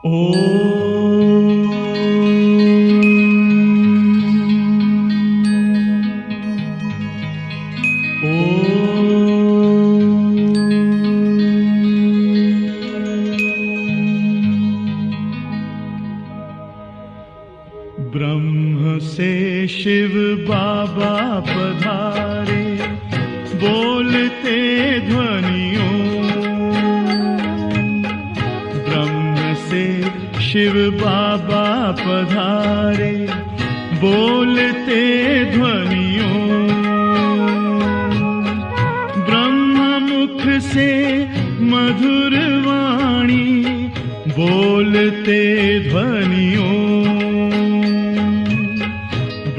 ब्रह्म से शिव बाबा पधारे, बोलते ध्वनियों। ब्रह्म से शिव बाबा पधारे, बोलते ध्वनियों। ब्रह्म मुख से मधुर वाणी, बोलते ध्वनियों।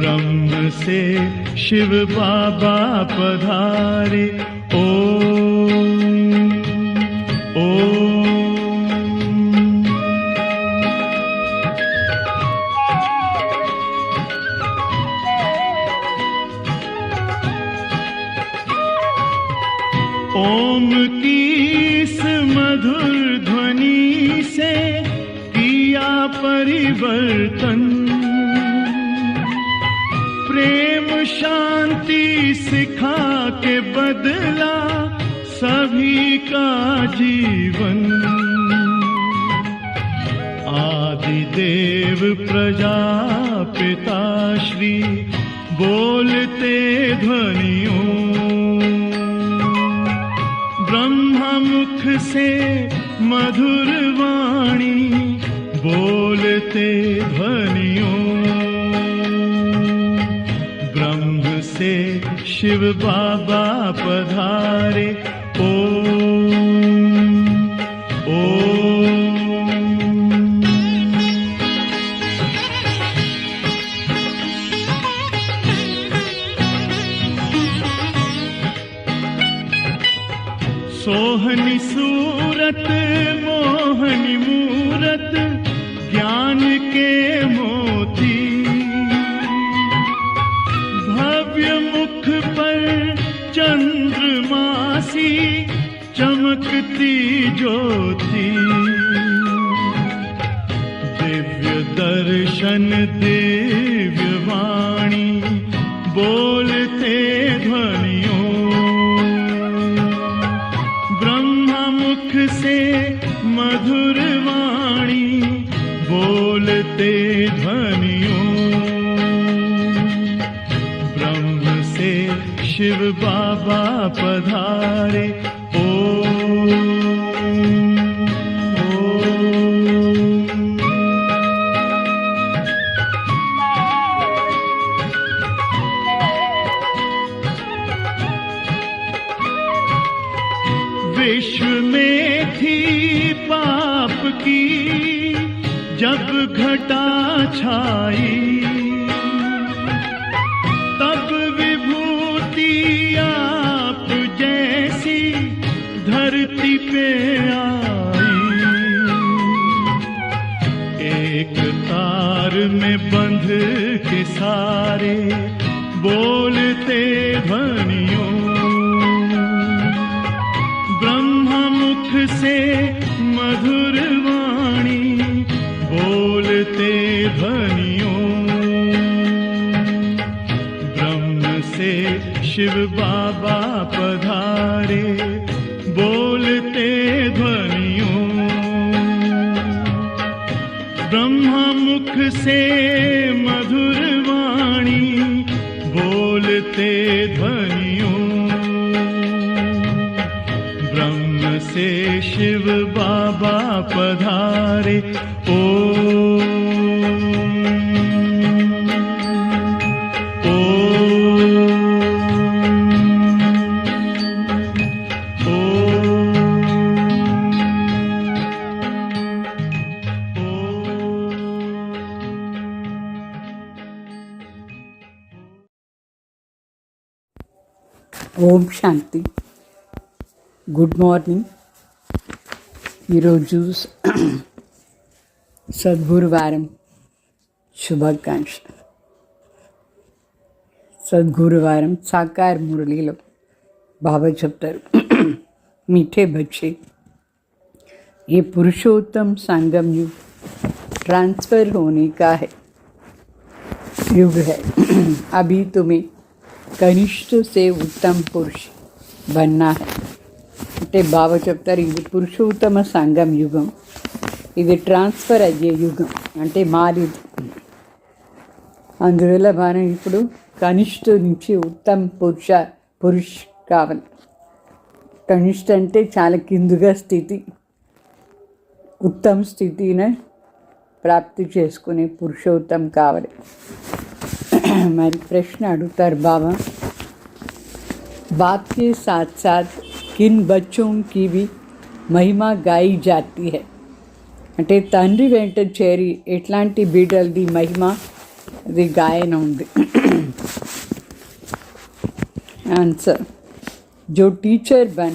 ब्रह्म से शिव बाबा पधारे, ओम ओम। ओम की इस मधुर ध्वनि से किया परिवर्तन। प्रेम शांति सिखा के बदला सभी का जीवन। आदि देव प्रजापिता श्री, बोलते ध्वनियों। ब्रह्म मुख से मधुर वाणी, बोलते ध्वनियों। ब्रह्म से शिव बाबा पधारे, ओम ओम। सोहनी सूरत मोहनी मूरत, ज्ञान के मोती। भव्य मुख पर चंद्रमासी, चमकती ज्योति। दिव्य दर्शन दिव्य वाणी, बोलते ध्वनियों। मुख से मधुर वाणी, बोलते ध्वनियों। ब्रह्म से शिव बाबा पधारे, ओम ओम। विश्व में थी पाप की जब घटा छाई, तब विभूति आप जैसी धरती पे आई। एक तार में बंध के सारे, बोलते ध्वनियों। मुख से मधुर वाणी, बोलते ध्वनियों। ब्रह्म से शिव बाबा पधारे, बोलते ध्वनियों। ब्रह्म मुख से मधुर वाणी, बोलते ध्वनियों। ब्रह्म से शिव बाबा पधारे, ओम ओम ఓం శాంతి. Good morning. ఈరోజు సద్గురువారం శుభాకాంక్ష. సద్గురువారం సాకార్ మురళీలో బాబా చెప్తారు, మీఠే బచ్చే, ये पुरुषोत्तम संगम युग ट्रांसफ़र होने का है युग है। अभी तुम्हें कनिष्ठ से उत्तम पुरुष बनना है అంటే బాబా చెప్తారు, ఇది పురుషోత్తమ సంఘం యుగం, ఇది ట్రాన్స్ఫర్ అయ్యే యుగం, అంటే మారేది. అందువల్ల మనం ఇప్పుడు కనిష్ఠ నుంచి ఉత్తమ పురుష్ కావాలి. కనిష్ఠ అంటే చాలా కిందుగా స్థితి, ఉత్తమ స్థితిని ప్రాప్తి చేసుకునే పురుషోత్తం కావాలి. మరి ప్రశ్న అడుగుతారు బాబా, बाप के साथ साथ किन बच्चों की भी महिमा गाई जाती है అంటే తండ్రి వెంట చేరి ఎట్లాంటి బిడ్డలది మహిమ అది గాయన ఉంది. आंसर, जो टीचर बन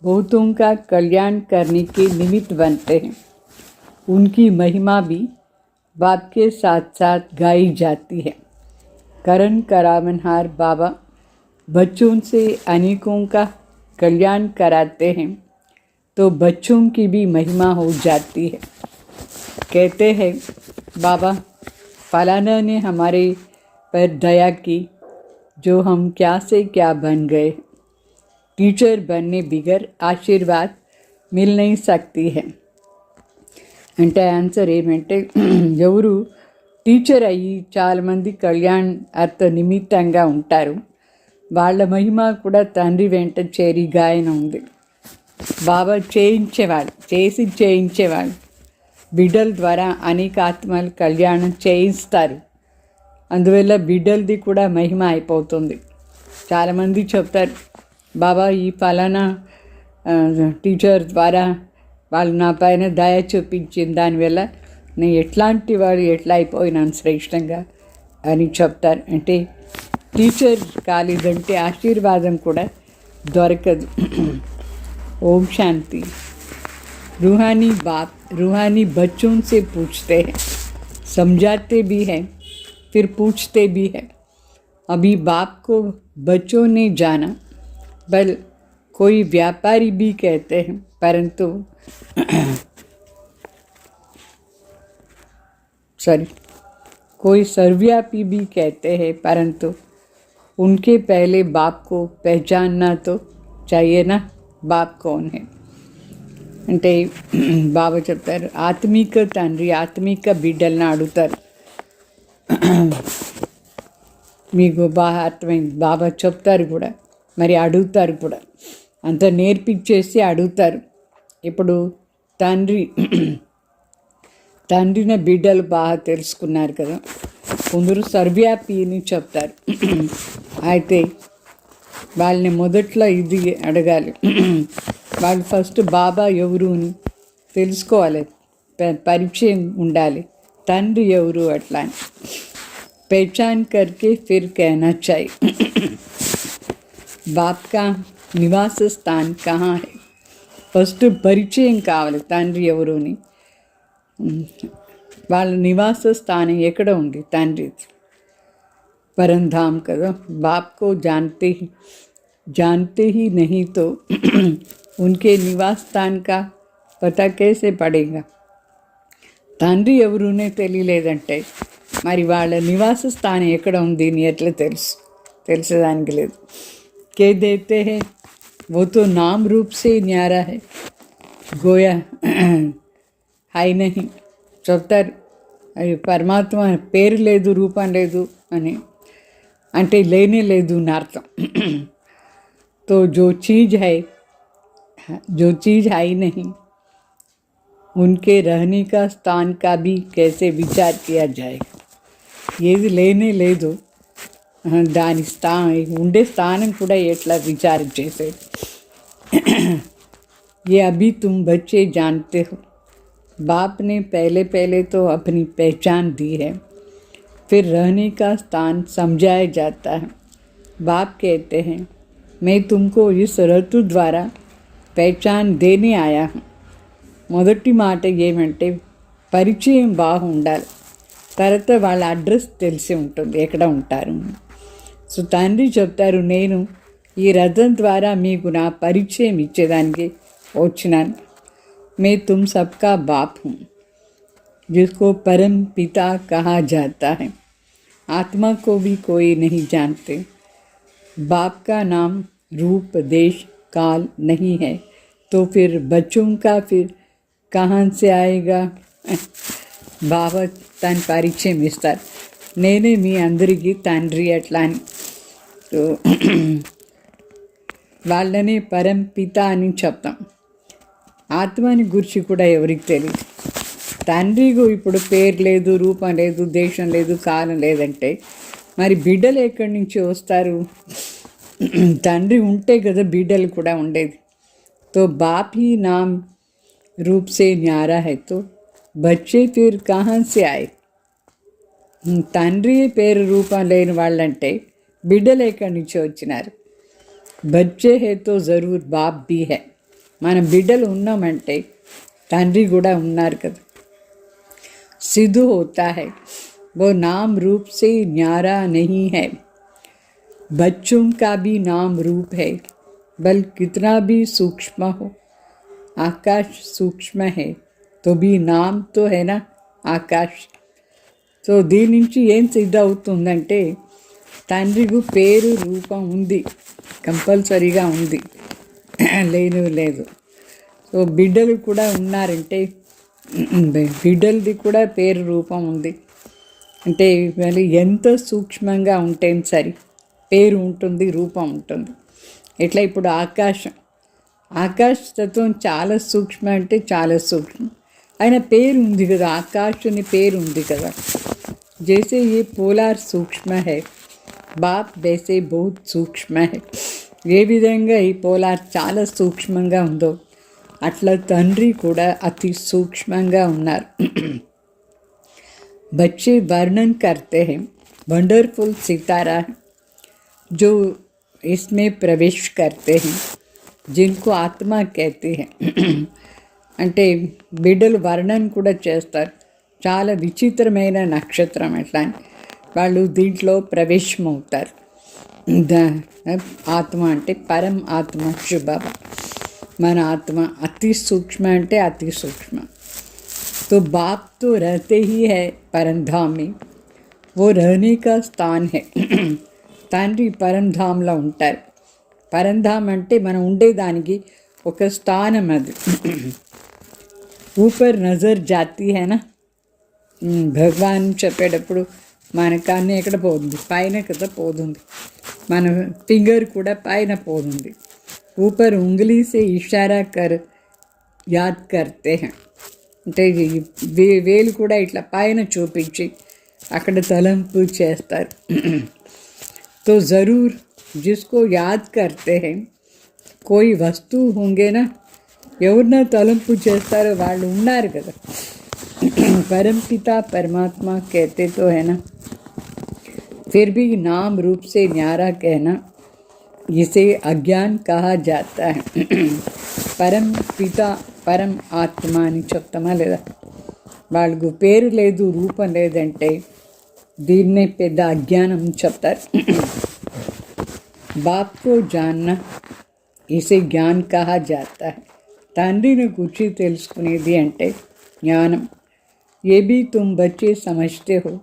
बहुतों का कल्याण करने के निमित्त बनते हैं उनकी महिमा भी बाप के साथ साथ गाई जाती है. करण करावनहार बाबा बच्चों से अनेकों का कल्याण कराते हैं तो बच्चों की भी महिमा हो जाती है. कहते हैं बाबा फलाना ने हमारे पर दया की जो हम क्या से क्या बन गए. टीचर बनने बिगर आशीर्वाद मिल नहीं सकती है. అంటే ఆన్సర్ ఏమంటే, ఎవరు టీచర్ అయ్యి చాలామంది కళ్యాణ్ అర్థ నిమిత్తంగా ఉంటారు, వాళ్ళ మహిమ కూడా తండ్రి వెంట చేరి గాయన ఉంది. బాబా చేయించేవాళ్ళు బిడ్డల ద్వారా అనేక ఆత్మలు కళ్యాణం చేయిస్తారు. అందువల్ల బిడ్డలది కూడా మహిమ అయిపోతుంది. చాలామంది చెప్తారు, బాబా ఈ ఫలానా టీచర్ ద్వారా వాళ్ళు నా పైన దయ చూపించిన దానివల్ల నేను ఎట్లాంటి వాడు ఎట్లా అయిపోయినాను శ్రేష్టంగా అని చెప్తారు. అంటే టీచర్ కాలేదంటే ఆశీర్వాదం కూడా దొరకదు. ఓం శాంతి. रूहानी बाप रूहानी बच्चों से पूछते हैं, समझाते भी हैं, फिर पूछते भी हैं. अभी बाप को बच्चों ने जाना, बल कोई व्यापारी भी कहते हैं, परंतु कोई सर्वव्यापी भी कहते हैं, परंतु उनके पहले बाप को पहचानना तो चाहिए ना, बाप कौन है. అంటే బాబా చెప్తారు, ఆత్మిక తండ్రి ఆత్మిక బిడ్డలను అడుగుతారు. మీకు బాగా అర్థమైంది, బాబా చెప్తారు కూడా, మరి అడుగుతారు కూడా, అంత నేర్పించేసి అడుగుతారు. ఇప్పుడు తండ్రిని బిడ్డలు బాగా తెలుసుకున్నారు కదా, కొందరు సర్వ్యాపి అని చెప్తారు. అయితే వాళ్ళని మొదట్లో ఇది అడగాలి, వాళ్ళు ఫస్ట్ బాబా ఎవరు అని తెలుసుకోవాలి, పరిచయం ఉండాలి, తండ్రి ఎవరు అట్లా అని. పహచాన్ కర్కే ఫిర్ कहना चाहिए बाप का निवास स्थान कहाँ है. ఫస్ట్ పరిచయం కావాలి తండ్రి ఎవరు అని. వాళ్ళ నివాస స్థానం ఎక్కడ ఉంది, తండ్రి परमधाम करो. बाप को जानते ही नहीं तो उनके निवास स्थान का पता कैसे पड़ेगा. తండ్రి ఎవరునే తెలియలేదంటే మరి వాళ్ళ నివాస స్థానం ఎక్కడ ఉంది అని ఎట్లా తెలిసేదానికి లేదు. కే దేతే హై वो तो नाम रूप से न्यारा है, गोया హై నహి. చెప్తారు పరమాత్మ పేరు లేదు రూపం లేదు అని, అంటే లేనే లేదు అని అర్థం. तो जो चीज़ है ही नहीं, उनके रहने का स्थान का भी कैसे विचार किया जाएगा. ఏది లేనే లేదు దాని ఉండే స్థానం కూడా ఎట్లా విచారం చేసేది. ये अभी तुम बच्चे जानते हो, बाप ने पहले तो अपनी पहचान दी है, फिर रहने का स्थान समझाया जाता है. बाप कहते हैं मैं तुमको इस ऋतु द्वारा पहचान देने आया हूँ. మొదటి మాట ఏమంటే పరిచయం బాగుండాలి, తర్వాత వాళ్ళ అడ్రస్ తెలిసి ఉంటుంది ఎక్కడ ఉంటారు. సో తండ్రి చెప్తారు, నేను ఈ రథం ద్వారా మీకు నా పరిచయం ఇచ్చేదానికి వచ్చినాను. మే తుమ్ సబ్కా బాప్ హూ. जिसको परम पिता कहा जाता है। आत्मा को भी कोई नहीं जानते। बाप का नाम रूप देश काल नहीं है, तो फिर बच्चों का फिर कहाँ से आएगा? బావ తన పరిచయం ఇస్తారు. నేనే మీ అందరికీ తండ్రి అట్లా అని. సో వాళ్ళని పరంపిత అని చెప్తాం. ఆత్మని గురించి కూడా ఎవరికి తెలియదు. తండ్రికి ఇప్పుడు పేరు లేదు, రూపం లేదు, దేశం లేదు, కాలం లేదంటే మరి బిడ్డలు ఎక్కడి నుంచి వస్తారు? తండ్రి ఉంటే కదా బిడ్డలు కూడా ఉండేది. तो बाप ही नाम रूप से न्यारा है, तो बच्चे फिर कहाँ से आए? తండ్రి పేరు రూపం లేని వాళ్ళంటే బిడ్డలు ఎక్కడి నుంచి వచ్చినారు? బచ్చే హే తో జరూర్ బాప్ బీ హై. మనం బిడ్డలు ఉన్నామంటే తండ్రి కూడా ఉన్నారు కదా. सिद्ध होता है वो नाम रूप से न्यारा नहीं है. बच्चों का भी नाम रूप है, बल कितना भी सूक्ष्म हो. आकाश सूक्ष्म है तो भी नाम तो है ना ఆకాష్. సో దీని నుంచి ఏం సిద్ధ అవుతుందంటే తండ్రికి పేరు రూపం ఉంది, కంపల్సరీగా ఉంది, లేదు లేదు. సో బిడ్డలు కూడా ఉన్నారంటే బిడ్డలది కూడా పేరు రూపం ఉంది అంటే మళ్ళీ ఎంత సూక్ష్మంగా ఉంటే సరి పేరు ఉంటుంది, రూపం ఉంటుంది. ఇట్లా ఇప్పుడు ఆకాశ తత్వం చాలా సూక్ష్మ అంటే చాలా సూక్ష్మం, ఆయన పేరు ఉంది కదా, ఆకాశ్ అని పేరు ఉంది కదా. జైసే ఏ పోలార్ సూక్ష్మ హై, బాప్ వైసే బహుత్ సూక్ష్మ హై. ఏ విధంగా ఈ పోలార్ చాలా సూక్ష్మంగా ఉందో అట్లా తండ్రి కూడా అతి సూక్ష్మంగా ఉన్నారు. बच्चे वर्णन करते हैं वंडरफुल सितारा जो इसमें प्रवेश करते हैं जिनको आत्मा कहते हैं. అంటే బిడ్డలు వర్ణన కూడా చేస్తారు, చాలా విచిత్రమైన నక్షత్రం ఎట్లా అని. వాళ్ళు దీంట్లో ప్రవేశమవుతారు. ఆత్మ అంటే పరం ఆత్మ శుభ. మన ఆత్మ అతి సూక్ష్మ అంటే అతి సూక్ష్మ. तो बाप तो रहते ही है परमधाम में, वो रहने का स्थान है. తండ్రి పరంధాంలో ఉంటారు. పరంధాం అంటే మనం ఉండేదానికి ఒక స్థానం అది. ఊపర్ నజర్ జాతి హైనా, భగవాన్ చెప్పేటప్పుడు మన కన్ను ఎక్కడ పోతుంది? పైన కదా పోతుంది. మన ఫింగర్ కూడా పైన పోతుంది. ఊపర్ ఉంగలీ సే ఇషారా కర్ యాద్ కర్తే హై. అంటే వేలు కూడా ఇట్లా పైన చూపించి అక్కడ తలంపు చేస్తారు. तो ज़रूर जिसको याद करते हैं कोई वस्तु होंगे ना, ఎవరిన తలంపు చేస్తారో వాళ్ళు ఉన్నారు కదా. परमपिता परमात्मा कहते तो है ना, फिर भी नाम रूप से न्यारा कहना इसे अज्ञान कहा जाता है. परम पिता పరం ఆత్మ అని చెప్తామా లేదా? వాళ్ళకు పేరు లేదు, రూపం లేదంటే దీన్నే పెద్ద అజ్ఞానం చెప్తారు. బాప్ కో జాన్నా ఇసే జ్ఞాన్ కహా జాతా హై. తండ్రిని గురించి తెలుసుకునేది అంటే జ్ఞానం. ఏ భీ తుమ్ బచ్చే సమజ్తే హో,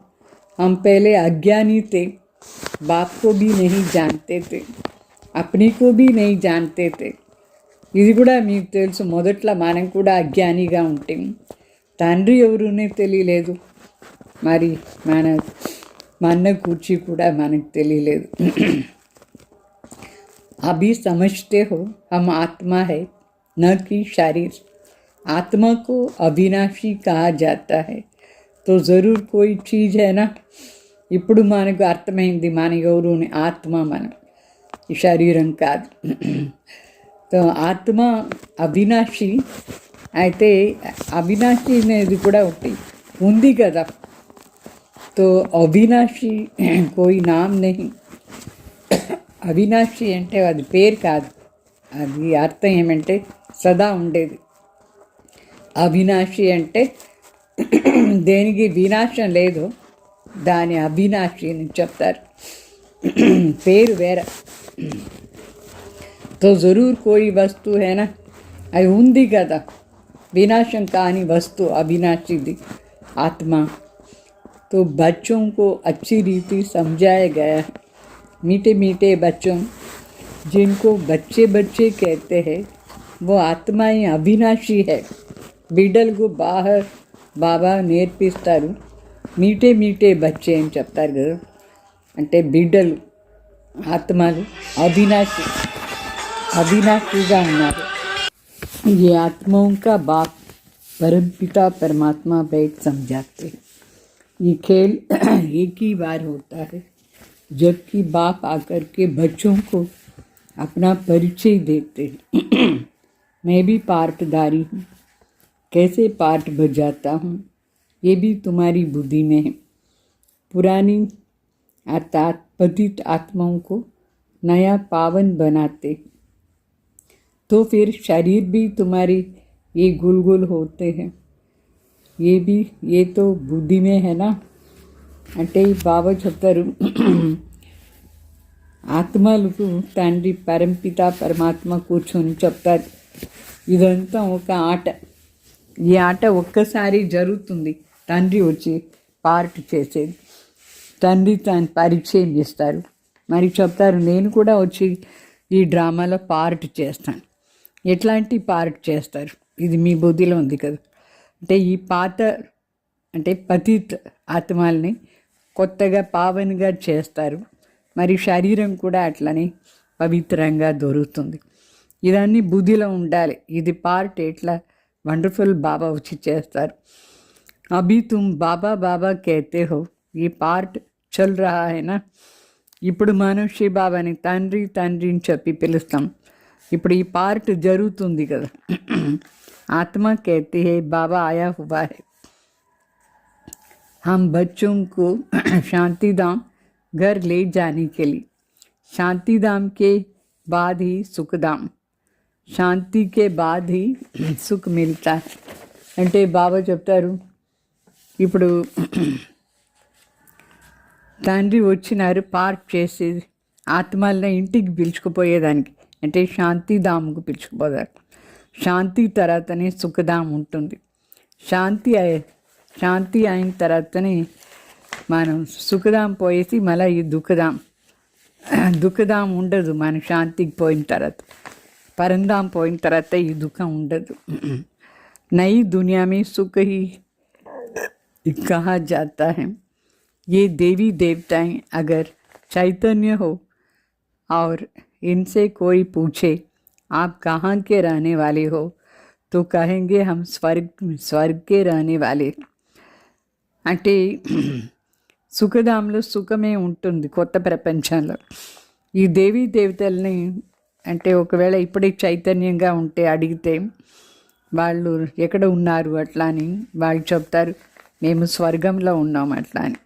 हम पहले अज्ञानी थे, बाप को भी नहीं जानते थे, अपनी को भी नहीं जानते थे. ఇది కూడా మీకు తెలుసు. మొదట్లో మనం కూడా అజ్ఞానిగా ఉంటాం, తండ్రి ఎవరునే తెలియలేదు, మరి మన కూర్చి కూడా మనకు తెలియలేదు. అభి సమజ్తే హో హమ్ ఆత్మా హై న కి శరీర్. ఆత్మా కో అవినాశీ కహా జాతా హై. తో జరూర్ కోయి చీజ్ హై నా. ఇప్పుడు మనకు అర్థమైంది మన ఎవరుని, ఆత్మ మనం, ఈ శరీరం కాదు. तो ఆత్మ అవినాశి అయితే అవినాశి అనేది కూడా ఒకటి ఉంది కదా. तो అవినాశి కోయి నామ్ నహీ. అవినాశి అంటే అది పేరు కాదు, అది అర్థం ఏమంటే సదా ఉండేది. అవినాశి అంటే దేనికి వినాశం లేదు, దాని అవినాశి అని చెప్తారు. పేరు వేరే. तो ज़रूर कोई वस्तु है ना, అది ఉంది కదా వినాశం కాని వస్తువు అవినాశిది. आत्मा। तो बच्चों को अच्छी रीति समझाया गया है। मीठे मीठे बच्चों, जिनको बच्चे बच्चे कहते हैं, वो आत्माएं अविनाशी है। బిడ్డలకు బాబా నేర్పిస్తారు. మీటే మీటే బచ్చే అని చెప్తారు కదా, అంటే బిడ్డలు ఆత్మలు अविनाशीగా ఉన్నారు. ये आत्माओं का बाप परमपिता परमात्मा बैठ समझाते. ये खेल एक ही बार होता है, जबकि बाप आकर के बच्चों को अपना परिचय देते हैं. मैं भी पार्टदारी हूँ, कैसे पार्ट बजाता हूँ ये भी तुम्हारी बुद्धि में है. पुरानी अर्थात पतित आत्माओं को नया पावन बनाते, तो फिर शरीर भी तुम्हारे ये गुलगुल होते हैं. ये तो बुद्धि में है ना. అంటే బాబా చెప్తారు, ఆత్మలకు తండ్రి పరంపిత పరమాత్మ కూర్చొని చెప్తారు, ఇదంతా ఒక ఆట. ఈ ఆట ఒక్కసారి జరుగుతుంది. తండ్రి వచ్చి పార్ట్ చేసేది, తండ్రి తను పరిచయం ఇస్తారు. మరి చెప్తారు, నేను కూడా వచ్చి ఈ డ్రామాలో పార్ట్ చేస్తాను. ఎట్లాంటి పార్ట్ చేస్తారు, ఇది మీ బుద్ధిలో ఉంది కదా. అంటే ఈ పాత అంటే పతిత్ ఆత్మల్ని కొత్తగా పావన్గా చేస్తారు. మరి శరీరం కూడా అట్లనే పవిత్రంగా దొరుకుతుంది. ఇదన్నీ బుద్ధిలో ఉండాలి. ఇది పార్ట్ ఎట్లా వండర్ఫుల్ బాబా వచ్చి చేస్తారు. అభి తుమ్ బాబా బాబా कहते हो, ఈ పార్ట్ చల్ రహా హై నా. ఇప్పుడు మనం శ్రీ బాబాని తండ్రి తండ్రి అని చెప్పి పిలుస్తాం. ఇప్పుడు ఈ పార్ట్ జరుగుతుంది కదా. ఆత్మ कहती है बाबा आया हुआ है. हम बच्चों को शांति धाम घर ले जाने के लिए, शांति धाम के बाद ही सुख धाम, శాంతి కే బాద్ హీ సుఖ్ మిల్తా. అంటే బాబా చెప్తారు, ఇప్పుడు తండ్రి వచ్చినారు పార్ట్ చేసి ఆత్మల్ని ఇంటికి పిలుచుకుపోయేదానికి, అంటే శాంతిధాముకు పిలుచుకుపోతారు. శాంతి తర్వాతనే సుఖధాం ఉంటుంది. శాంతి అయిన తర్వాతనే మనం సుఖధాం పోయేసి మళ్ళీ ఈ దుఃఖధాం ఉండదు. మనం శాంతికి పోయిన తర్వాత, परमधाम పోయిన తర్వాత ఈ దుఃఖం ఉండదు. नई दुनिया में सुख ही कहा जाता है. ये देवी देवताएं अगर चैतन्य हो और इनसे कोई पूछे आप कहाँ के रहने वाले हो, तो कहेंगे हम स्वर्ग के रहने वाले. అంటే సుఖధాంలో సుఖమే ఉంటుంది కొత్త ప్రపంచంలో. ఈ దేవీ దేవతల్ని అంటే ఒకవేళ ఇప్పుడే చైతన్యంగా ఉంటే అడిగితే వాళ్ళు ఎక్కడ ఉన్నారు అట్లా అని వాళ్ళు చెప్తారు, మేము స్వర్గంలో ఉన్నాం అట్లా అని.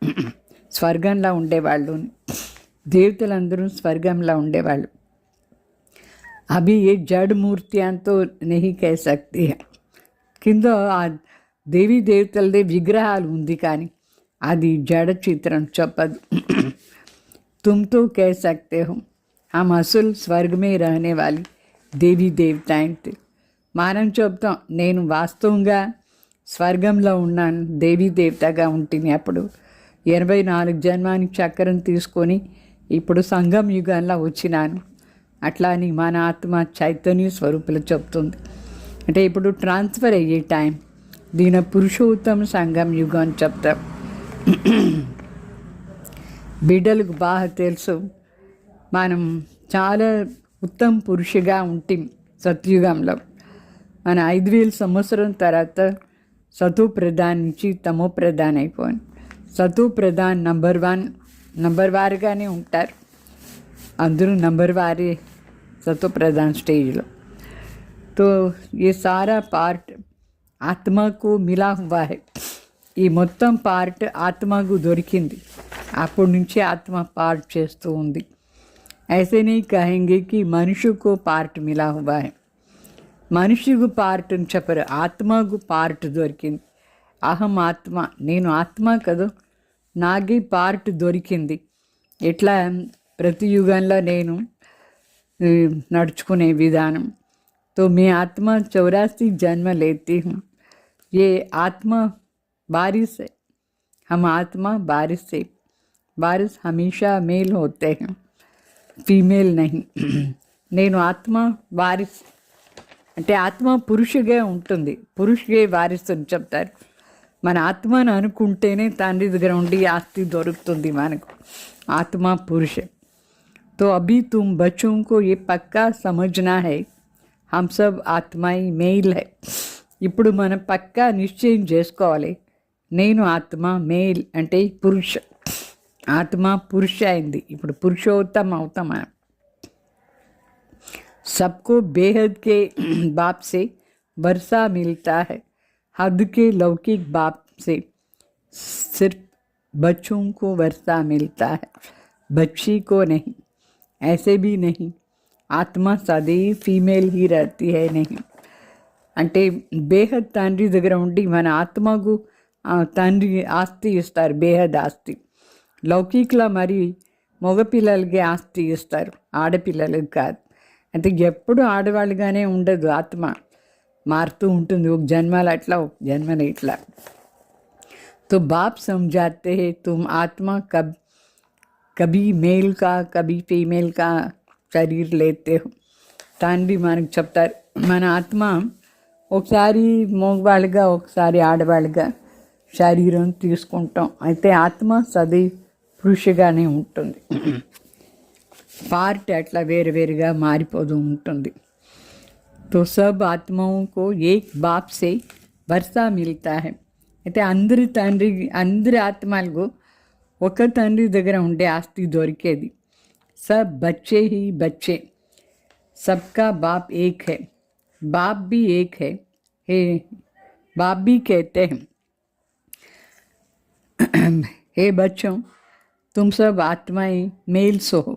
స్వర్గంలో ఉండేవాళ్ళు, దేవతలందరూ స్వర్గంలో ఉండేవాళ్ళు. అవి ఏ జడ్ మూర్తితో నెహి కహ సక్తే. కింద ఆ దేవీ దేవతలదే విగ్రహాలు ఉంది, కానీ అది జడ చిత్రం చెప్పదు. తుమ్ తో కహ సక్తే హో हम असल स्वर्ग में रहने वाली देवी देवताएं थे. మనం చెప్తాం, నేను వాస్తవంగా స్వర్గంలో ఉన్నాను, దేవీ దేవతగా ఉంటుంది. అప్పుడు 84 జన్మానికి చక్రం తీసుకొని ఇప్పుడు సంగం యుగంలో వచ్చినాను అట్లా అని మన ఆత్మ చైతన్య స్వరూపులు చెప్తుంది. అంటే ఇప్పుడు ట్రాన్స్ఫర్ అయ్యే టైం, దీని పురుషోత్తమ సంగం యుగం అని చెప్తాం. బిడ్డలకు బాగా తెలుసు, మనం చాలా ఉత్తమ పురుషుగా ఉంటాం సత్యుగంలో. మన 5000 సంవత్సరం తర్వాత సతో ప్రధాన్ నుంచి తమో ప్రధాన్ అయిపోయింది. సతో ప్రధాన్ నంబర్ వారుగానే ఉంటారు, అందరూ నంబర్ వారే సతో ప్రధాన్ స్టేజ్లో. तो ये सारा पार्ट आत्मा को मिला हुआ है. ఈ మొత్తం పార్ట్ ఆత్మకు దొరికింది, అప్పటి నుంచి ఆత్మ పార్ట్ చేస్తూ ఉంది. ऐसे नहीं कहेंगे कि मनुष्य को पार्ट मिला हुआ है. మనిషికు పార్ట్ అని చెప్పరు, ఆత్మకు పార్ట్ దొరికింది. అహం ఆత్మ, నేను ఆత్మ కదా, నాకే పార్ట్ దొరికింది. ఎట్లా ప్రతి యుగంలో నేను నడుచుకునే విధానం. तो मैं आत्मा 84 जन्म लेती हूँ. ये आत्मा बारिश है, हम आत्मा बारिश से, बारिश हमेशा मेल होते हैं, ఫీమేల్ नहीं। నేను ఆత్మ వారిస్ అంటే ఆత్మ పురుషుగా ఉంటుంది, పురుషుగే వారిస్ అని చెప్తారు। మన ఆత్మను అనుకుంటేనే తండ్రి దగ్గర ఉండి ఆస్తి దొరుకుతుంది మనకు, ఆత్మ పురుష। तो अभी तुम बच्चों को ये पक्का समझना है, हम सब ఆత్మాయి మేల్ है। ఇప్పుడు మనం పక్కా నిశ్చయం చేసుకోవాలి, నేను ఆత్మ మేల్ అంటే పురుష, ఆత్మ పురుష అయింది, ఇప్పుడు పురుషోత్తమ అవుతాం మనం। सबको बेहद के बाप से वर्षा मिलता है, हद के लौकिक बाप से सिर्फ बच्चों को वर्षा मिलता है, बच्ची को नहीं। ऐसे भी नहीं, आत्मा सदैव फीमेल ही रहती है नहीं। అంటే బేహద్ తండ్రి దగ్గర ఉండి మన ఆత్మకు తండ్రి ఆస్తి ఇస్తారు, బేహద్ ఆస్తి। లౌకికలో మరి మగపిల్లలకి ఆస్తి ఇస్తారు, ఆడపిల్లలకి కాదు। అంటే ఎప్పుడు ఆడవాళ్ళుగానే ఉండదు, ఆత్మ మారుతూ ఉంటుంది, ఒక జన్మలు అట్లా ఒక జన్మలు ఇట్లా। तो बाप समझाते हैं तुम आत्मा कभी मेल का कभी फीमेल का शरीर लेते हो। తండ్రి మనకు చెప్తారు, మన ఆత్మ ఒకసారి మగవాళ్ళుగా ఒకసారి ఆడవాళ్ళుగా శరీరం తీసుకుంటాం, అయితే ఆత్మ సదైవ్ పురుషుగానే ఉంటుంది, పార్ట్ అట్లా వేరు వేరుగా మారిపోతూ ఉంటుంది। तो सब आत्माओं को एक बाप से वर्षा मिलता है। అయితే అందరి ఆత్మలకు ఒక తండ్రి దగ్గర ఉండే ఆస్తి దొరికేది। सब बच्चे ही बच्चे, सबका बाप एक है, बाप भी एक है, हे बाप भी कहते हैं हे बच्चों तुम सब आत्माएं मेल्स हो,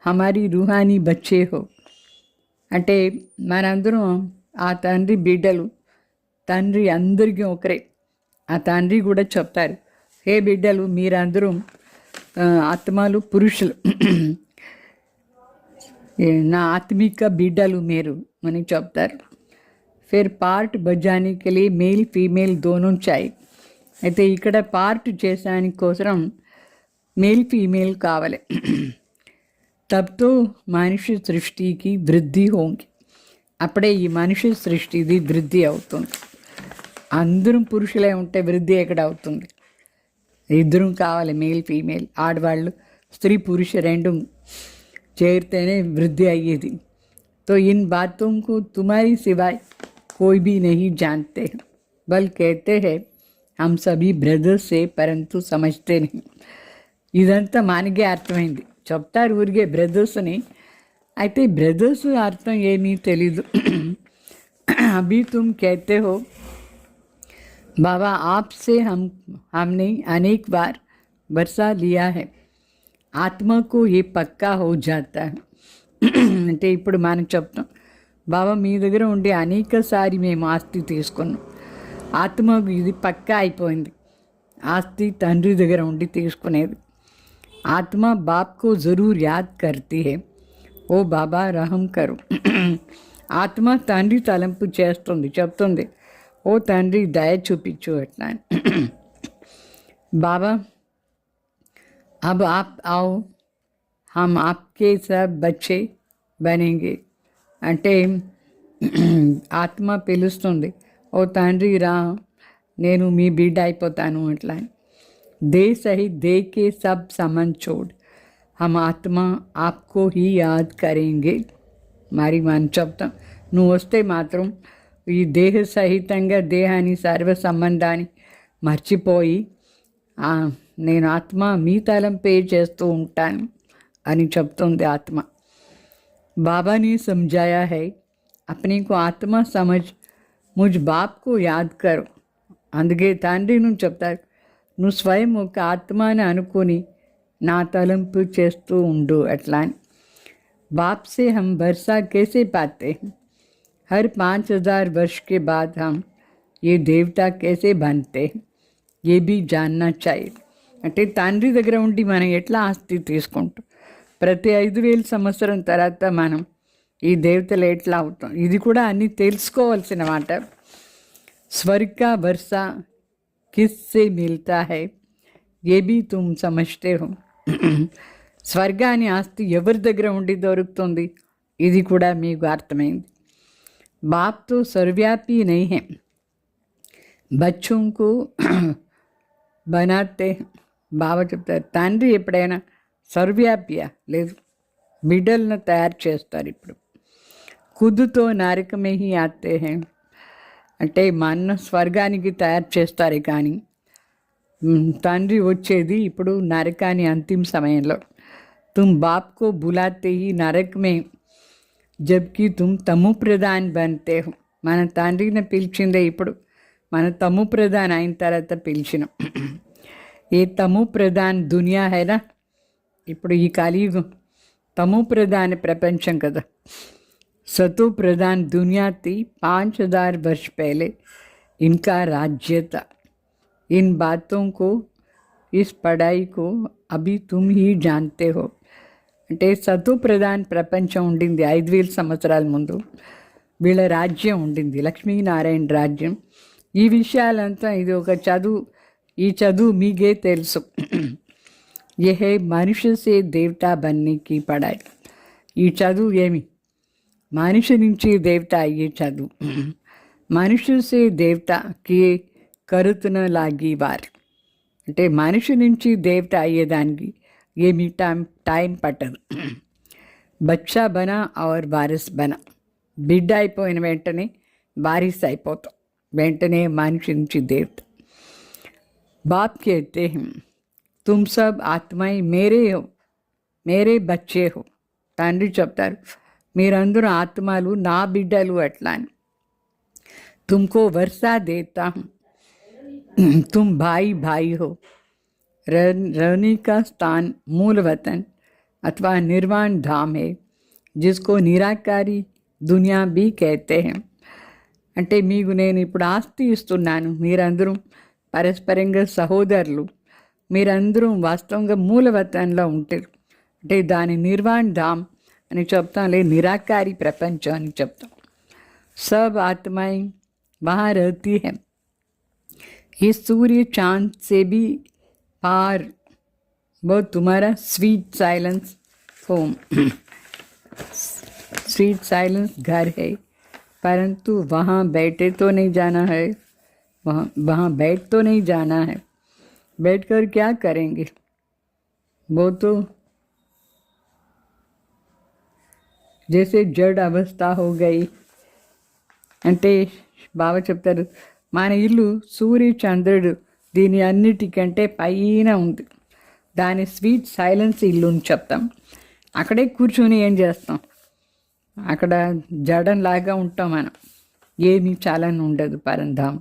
हमारी रूहानी बच्चे हो। అంటే మనందరం ఆ తండ్రి బిడ్డలు, తండ్రి అందరికీ ఒకరే। ఆ తండ్రి కూడా చెప్తారు, హే బిడ్డలు మీరందరూ ఆత్మలు పురుషులు, నా ఆత్మిక బిడ్డలు మీరు అని చెప్తారు। फिर पार्ट बजाने के लिए मेल फीमेल दोनों चाहिए। అయితే ఇక్కడ పార్ట్ చేసానికి కోసం మేల్ ఫీమేల్ కావాలి। तब तो మనిషి సృష్టికి వృద్ధి होंगी, అప్పుడే ఈ మనిషి సృష్టిది వృద్ధి అవుతుంది। అందరం పురుషులే ఉంటే వృద్ధి ఎక్కడ అవుతుంది? ఇద్దరం కావాలి, మేల్ ఫీమేల్, ఆడవాళ్ళు స్త్రీ పురుష రెండు చేరితేనే వృద్ధి అయ్యేది। तो इन बातों को तुम्हारी सिवाय कोई भी नहीं जानते, बल कहते हैं हम सभी ब्रदर्स से, परंतु समझते नहीं। ఇదంతా మనకే అర్థమైంది, చెప్తారు ఊరికే బ్రదర్స్ అని, అయితే బ్రదర్స్ అర్థం ఏమీ తెలీదు। अभी तुम कहते हो बाबा आपसे हमने अनेक बार वर्षा लिया है, आत्मा को ये पक्का हो जाता है। అంటే ఇప్పుడు మనం చెప్తాం, బాబా మీ దగ్గర ఉండి అనేకసారి మేము ఆస్తి తీసుకున్నాం, ఆత్మకు ఇది పక్కా అయిపోయింది, ఆస్తి తండ్రి దగ్గర ఉండి తీసుకునేది। ఆత్మ బాప్కు జరూర్ యాద్ కర్తీ హే, ఓ బాబా రహం కరు। ఆత్మ తండ్రి తలంపు చేస్తుంది, చెప్తుంది, ఓ తండ్రి దయ చూపించు అట్లా। బాబా अब आप आओ हम आपके सब बच्चे बनेंगे। అంటే ఆత్మ పిలుస్తుంది, ఓ తండ్రి రా నేను మీ బిడ్డ అయిపోతాను అట్లా। దే సహిత్ దే కే సబ్ సమన్ చోడ్, हम ఆత్మ आपको ही याद करेंगे। మరి మనం చెప్తాం, నువ్వు వస్తే మాత్రం ఈ దేహ సహితంగా దేహాన్ని సర్వ సంబంధాన్ని మర్చిపోయి నేను ఆత్మ మీ తలంపే చేస్తూ ఉంటాను అని చెప్తుంది ఆత్మ। बाबा ने समझाया है अपने को आत्मा समझ मुझ बाप को याद करो। అందుకే తండ్రి నుంచి చెప్తారు, నువ్వు స్వయం ఒక ఆత్మని అనుకొని నా తలంపు చేస్తూ ఉండు అట్లా। बाप से हम वर्षा कैसे पाते हैं, हर 5000 वर्ष के बाद हम ये देवता कैसे बनते हैं, ये भी जानना चाहिए। అంటే తండ్రి దగ్గర ఉండి మనం ఎట్లా ఆస్తి తీసుకుంటాం, ప్రతి 5000 సంవత్సరం తర్వాత మనం ఈ దేవతలు ఎట్లా అవుతాం, ఇది కూడా అన్నీ తెలుసుకోవాల్సిన మాట। స్వర్గ వర్ష किससे मिलता है ये भी तुम समझते हो. స్వర్గాని ఆస్తి ఎవరి దగ్గర ఉండి దొరుకుతుంది ఇది కూడా మీకు అర్థమైంది. बाप तो सर्वव्यापी नहीं है, बच्चों को बनाते हैं. బాబా చెప్తారు తండ్రి ఎప్పుడైనా సర్వవ్యాపియా లేదు, బిడ్డలను తయారు చేస్తారు. ఇప్పుడు ఖుద్తో నరకమే హీ ఆతే హై అంటే మన స్వర్గానికి తయారు చేస్తారు, కానీ తండ్రి వచ్చేది ఇప్పుడు నరకాన్ని అంతిమ సమయంలో. तुम बाप को बुलाते ही नरक में जबकि तुम तमु प्रधान बनते हो. మన తండ్రిని పిలిచిందే ఇప్పుడు మన తము ప్రధాన్ అయిన తర్వాత పిలిచినాం. ఏ తము ప్రధాన్ దునియా హైనా, ఇప్పుడు ఈ కలియుగం తము ప్రధాన ప్రపంచం కదా. सतो प्रधान दुनिया थी 5000 वर्ष पहले, इनका राज्य था. इन बातों को, इस पढ़ाई को अभी तुम ही जानते हो. అంటే సతు ప్రధాన్ ప్రపంచం ఉండింది 5000 సంవత్సరాల ముందు. వీళ్ళ రాజ్యం ఉండింది, లక్ష్మీనారాయణ రాజ్యం. ఈ విషయాలంతా ఇది ఒక చదువు, ఈ చదువు మీకే తెలుసు. ఏ మనుష్య సే దేవతా బన్నీకి పడాయి. ఈ చదువు ఏమి మనిషి నుంచి దేవత అయ్యే చదువు. మనుష్య సే దేవతకి కరుతున లాగి వారు అంటే మనిషి నుంచి దేవత అయ్యేదానికి ఏమి టైం పట్టదు. బచ్చా బనా ఆర్ వారిస్ బనా, బిడ్డ అయిపోయిన వెంటనే వారిస్ అయిపోతాం, వెంటనే మనిషి నుంచి దేవత. బాప్ कहते हैं तुम सब आत्माएं मेरे हो, मेरे बच्चे हो. తండ్రి చెప్తారు మీరందరూ ఆత్మలు నా బిడ్డలు అట్లా అని. तुमको वर्षा देता हूँ, तुम भाई भाई हो. रहने का स्थान मूल वतन अथवा निर्वाण धाम है, जिसको निराकारी दुनिया भी कहते हैं. అంటే మీకు నేను ఇప్పుడు ఆస్తి ఇస్తున్నాను, మీరందరూ పరస్పరంగా సహోదరులు, మీరందరూ వాస్తవంగా మూలవతంలో ఉంటారు. అంటే దాని నిర్వాణ ధామ్ అని చెప్తాం, లేదు నిరాకారి ప్రపంచం అని చెప్తాం. सब आत्माएं वहाँ रहती है. इस सूर्य चांद से भी पार वो तुम्हारा sweet silence home, sweet silence घर है, परंतु वहाँ बैठे तो नहीं जाना है, वहाँ बैठ तो नहीं जाना है. बैठकर क्या करेंगे, वो तो जैसे जड़ अवस्था हो गई. అంటే బాబా చెప్తారు మన ఇల్లు సూర్య చంద్రుడు దీని అన్నిటికంటే పైన ఉంది, దాని స్వీట్ సైలెన్స్ ఇల్లు అని చెప్తాం. అక్కడే కూర్చొని ఏం చేస్తాం, అక్కడ జడంలాగా ఉంటాం మనం, ఏమీ చాలని ఉండదు పరంధాం.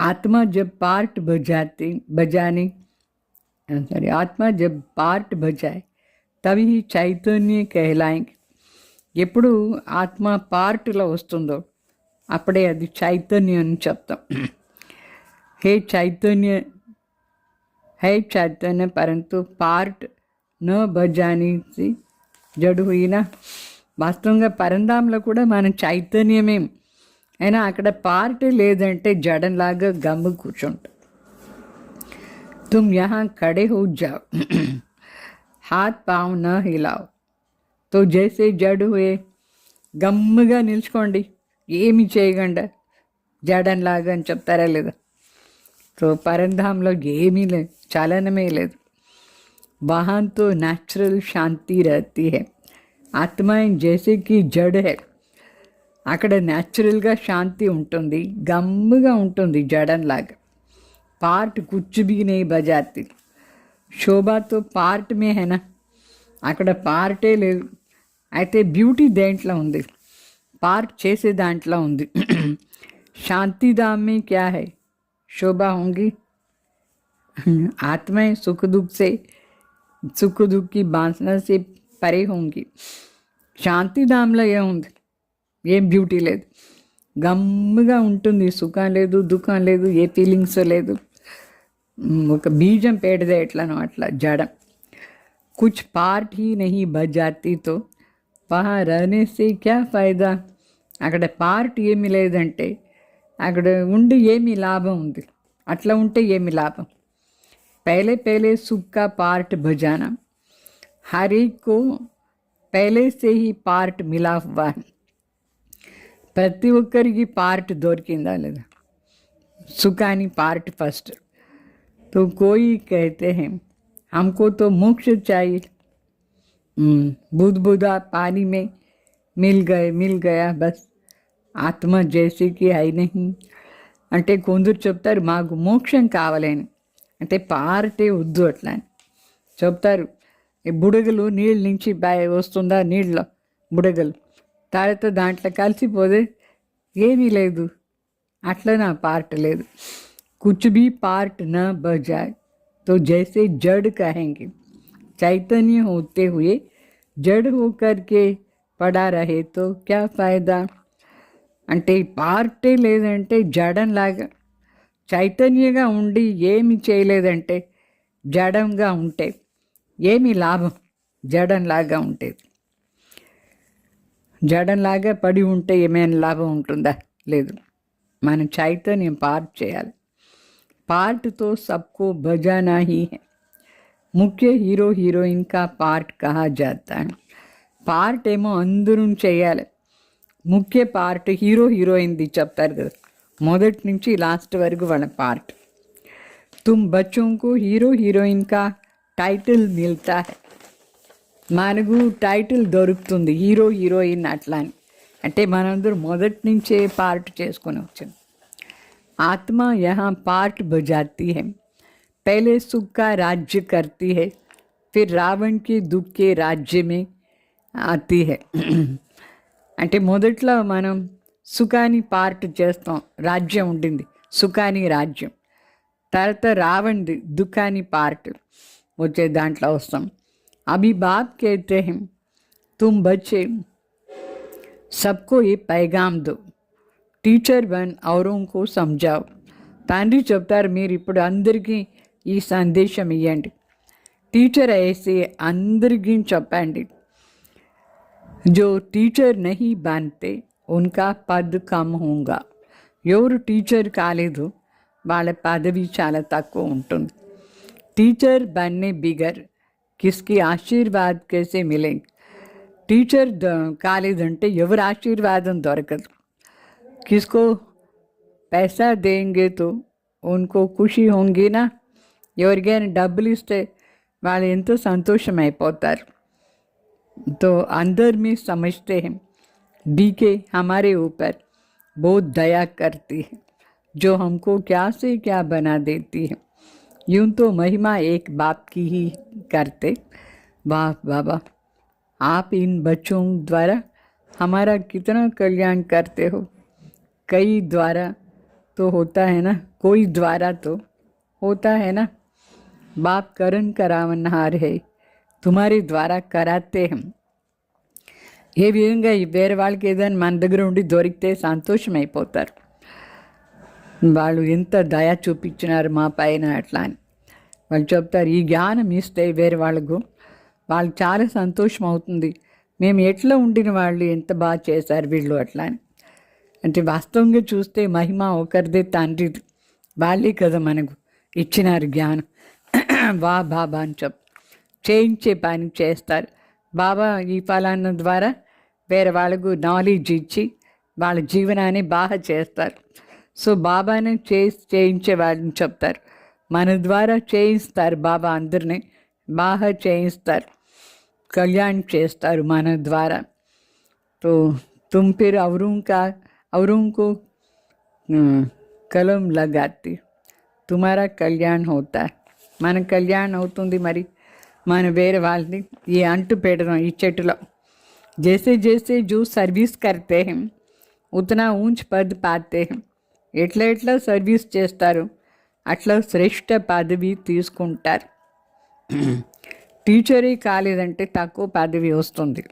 ఆత్మ జబ్ పార్ట్ బజానే ఆత్మ జబ్ పార్ట్ బజాయ్ తవి చైతన్య कहलाएंगे. ఎప్పుడు ఆత్మ పార్ట్లో వస్తుందో అప్పుడే అది చైతన్యం అని చెప్తాం. హే చైతన్య పరంతు పార్ట్ న బజాని జడు అయినా. వాస్తవంగా పరంధాంలో కూడా మన చైతన్యమే, అయినా అక్కడ పార్ట్ లేదంటే జడంలాగా గమ్ము కూర్చుంటాం. తుమ్ యహా ఖడే హో జాओ, హాత్ పావ్ న హిలాओ. తో జైసే జడు హుయే, గమ్ముగా నిల్చుకోండి, ఏమి చేయకుండా జడంలాగా అని చెప్తారా లేదా. तो परंधाम लोग ఏమీ లేదు, చలనమే లేదు. वहाँ तो नेचुरल शांति रहती है. ఆత్మ జైసే కి జడ్ హై, అక్కడ న్యాచురల్గా శాంతి ఉంటుంది, గమ్ముగా ఉంటుంది జడంలాగా. పార్ట్ కుచ్ భీ నహీ బజాతి. శోభా తో పార్ట్ మే హైనా, అక్కడ పార్టే లేదు. అయితే బ్యూటీ దేంట్లో ఉంది, పార్ట్ చేసే దాంట్లో ఉంది. శాంతిధామ్ మే క్యా హై, शोभा होंगी. आत्माएं सुख दुख की बांसना से परे होंगी. శాంతిధామ్లో ఏముంది, ఏం బ్యూటీ లేదు, గమ్ముగా ఉంటుంది, సుఖం లేదు దుఃఖం లేదు, ఏ ఫీలింగ్స్ లేదు. ఒక బీజం పెడితే ఎట్లనో అట్లా జడం. कुछ पार्ट ही नहीं बच जाती तो वहाँ रहने से क्या फ़ायदा. అక్కడ పార్ట్ ఏమీ లేదంటే అక్కడ ఉండి ఏమీ లాభం ఉంది. అట్లా ఉంటే ఏమి లాభం? पहले पहले सुख का पार्ट बजाना, हर एक को पहले से ही पार्ट मिला हुआ है. ప్రతి ఒక్కరికి పార్ట్ దొరికిందా లేదా? Sukhani part first. तो कोई कहते हैं हमको तो मोक्ष चाहिए, बुदबुदा पानी में मिल गया बस, ఆత్మ జైసేకి హై నహి అంటే కొందరు చెప్తారు మాకు మోక్షం కావాలని, అంటే పార్టే వద్దు అట్లా అని చెప్తారు. ఈ బుడగలు నీళ్ళ నుంచి వస్తుందా, నీళ్ళ బుడగలు తర్వాత దాంట్లో కలిసిపోతే ఏమీ లేదు, అట్లా నా పార్ట్ లేదు. కుచ్ భీ పార్ట్ నా బజాయ్ तो जैसे जड़ कहेंगे, चैतन्य होते हुए जड़ होकर के पड़ा रहे तो क्या फ़ायदा. అంటే పార్టే లేదంటే జడంలాగా, చైతన్యంగా ఉండి ఏమి చేయలేదంటే జడంగా ఉంటే ఏమి లాభం? జడంలాగా ఉంటేది, జడంలాగా పడి ఉంటే ఏమైనా లాభం ఉంటుందా? లేదు. మనం చైతన్యం పార్ట్ చేయాలి. पार्ट तो सबको बजाना ही है. मुख्य हीरो हीरोइन का पार्ट कहा जाता है. पार्ट ఏమో అందరూ చేయాలి, ముఖ్య పార్ట్ హీరో హీరోయిన్ది చెప్తారు కదా, మొదటి నుంచి లాస్ట్ వరకు వాళ్ళ పార్ట్. తుమ్ బచ్చోं को हीरो हीरोइन का టైటిల్ మిల్తా है. మనకు టైటిల్ దొరుకుతుంది హీరో హీరోయిన్ అట్లా అని. అంటే మనందరూ మొదటి నుంచే పార్ట్ చేసుకొని వచ్చాం. आत्मा यहाँ पार्ट बजाती है. पहले सुख का राज्य करती है, फिर रावण के दुख के राज्य में आती है. అంటే మొదట్లో మనం సుఖాని పార్ట్ చేస్తాం, రాజ్యం ఉండింది సుఖాని రాజ్యం. తర్వాత రావణ్ది దుఃఖాని పార్ట్ వచ్చే దాంట్లో వస్తాం. అభి బాప్ कहते हैं तुम बच्चे सबको ये पैगाम दो, టీచర్ బన్ ఔరోంకో సమజావ్. తండ్రి చెప్తారు మీరు ఇప్పుడు అందరికీ ఈ సందేశం ఇవ్వండి. టీచర్ వేసి అందరికీ చెప్పండి. జో టీచర్ నహీ బన్తే ఉన్కా పద్ కమ్ హోగా. ఎవరు టీచర్ కాలేదు వాళ్ళ పదవి చాలా తక్కువ ఉంటుంది. టీచర్ బన్నే బిగర్ కిస్కి ఆశీర్వాద్ కేసే మిలే. టీచర్ కాలేదంటే ఎవరు ఆశీర్వాదం దొరకదు. किसको पैसा देंगे तो उनको खुशी होंगी ना. ఎవరికైనా డబ్బులు ఇస్తే వాళ్ళు ఎంతో సంతోషం అయిపోతారు. तो अंदर में समझते हैं डीके हमारे ऊपर बहुत दया करती है, जो हमको क्या से क्या बना देती है. यूं तो महिमा एक बाप की ही करते. वाह बाबा, आप इन बच्चों द्वारा हमारा कितना कल्याण करते हो. कई द्वारा तो होता है ना, कोई द्वारा तो होता है ना. बाप करण करावनहार है, तुम्हारे द्वारा कराते हैं. ఏ విధంగా వేరే వాళ్ళకి ఏదైనా మన దగ్గర ఉండి దొరికితే సంతోషం అయిపోతారు. వాళ్ళు ఎంత దయ చూపించినారు మా పైన అట్లా అని వాళ్ళు చెప్తారు. ఈ జ్ఞానం ఇస్తే వేరే వాళ్ళకు చాలా సంతోషం అవుతుంది. మేము ఎట్లా ఉండిన వాళ్ళు ఎంత బాగా చేశారు వీళ్ళు అట్లా అని. అంటే వాస్తవంగా చూస్తే మహిమ ఒకరిదే, తండ్రిది. వాళ్ళే కదా మనకు ఇచ్చినారు జ్ఞానం. వా బాబా అని చేయించే పని చేస్తారు. బాబా ఈ ఫలాన్న ద్వారా వేరే వాళ్ళకు నాలెడ్జ్ ఇచ్చి వాళ్ళ జీవనాన్ని బాగా చేస్తారు. సో బాబానే చేయించే వాళ్ళని చెప్తారు. మన ద్వారా చేయిస్తారు బాబా, అందరినీ బాగా చేయిస్తారు, కళ్యాణ్ చేస్తారు మన ద్వారా. తో तुम फिर औरों को कलम लगाती, तुम्हारा कल्याण होता है. మన కళ్యాణం అవుతుంది. మరి మన వేరే వాళ్ళని ఈ అంటు పెడదాం ఈ చెట్టులో. जैसे जैसे जो सर्विस करते हैं उतना ऊंच पद पाते हैं. ఎట్లా ఎట్లా సర్వీస్ చేస్తారు అట్లా శ్రేష్ఠ పదవి తీసుకుంటారు. టీచరే కాలేదంటే తక్కువ పదవి వస్తుంది.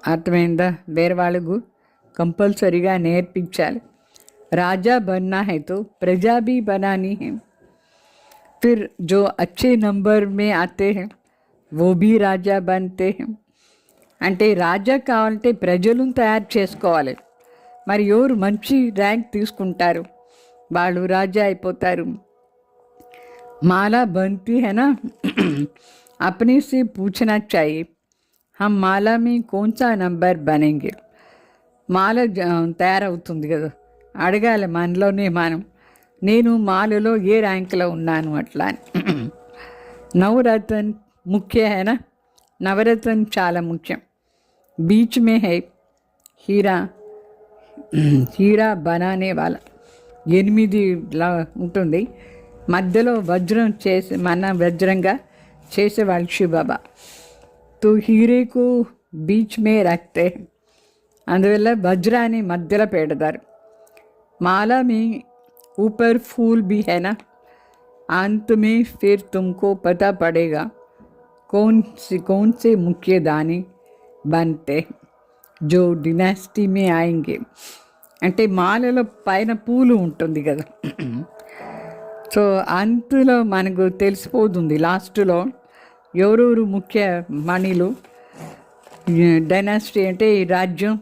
అర్థమైందా? వేరే వాళ్ళకు कंपलसरीगा నేర్పించాలి. राजा बनना है तो प्रजा भी बनानी है. फिर जो अच्छे नंबर में आते हैं वो भी राजा बनते हैं. అంటే రాజా కావాలంటే ప్రజలను తయారు చేసుకోవాలి. మరి ఎవరు మంచి ర్యాంక్ తీసుకుంటారు వాళ్ళు రాజా అయిపోతారు. माला बनती है ना अपने से पूछना चाहिए हम माला में कौन सा नंबर बनेंगे. మాల తయారవుతుంది కదా, అడగాలి మనలోనే మనం, నేను మాలలో ఏ ర్యాంకులో ఉన్నాను అట్లా అని. నవరత్న ముఖ్య హేనా, నవరత్న చాలా ముఖ్యం. బీచ్ మే హై హీరా, హీరా బనానే వాళ్ళ 8లా ఉంటుంది, మధ్యలో వజ్రం చేసి వజ్రంగా చేసేవాళ్ళు శివబాబా. తో హీరేకు బీచ్ మే రక్తే, అందువల్ల వజ్రాన్ని మధ్యలో పెడతారు. మాలా మీ ऊपर फूल भी है ना, अंत में फिर तुमको पता पड़ेगा कौन से मुख्य दानी बनते जो डिनास्टी में आएंगे. అంటే మాలలో పైన పూలు ఉంటుంది కదా, సో అంతులో మనకు తెలిసిపోతుంది లాస్ట్లో ఎవరెవరు ముఖ్య మణిలు, డైనాసిటీ అంటే ఈ రాజ్యం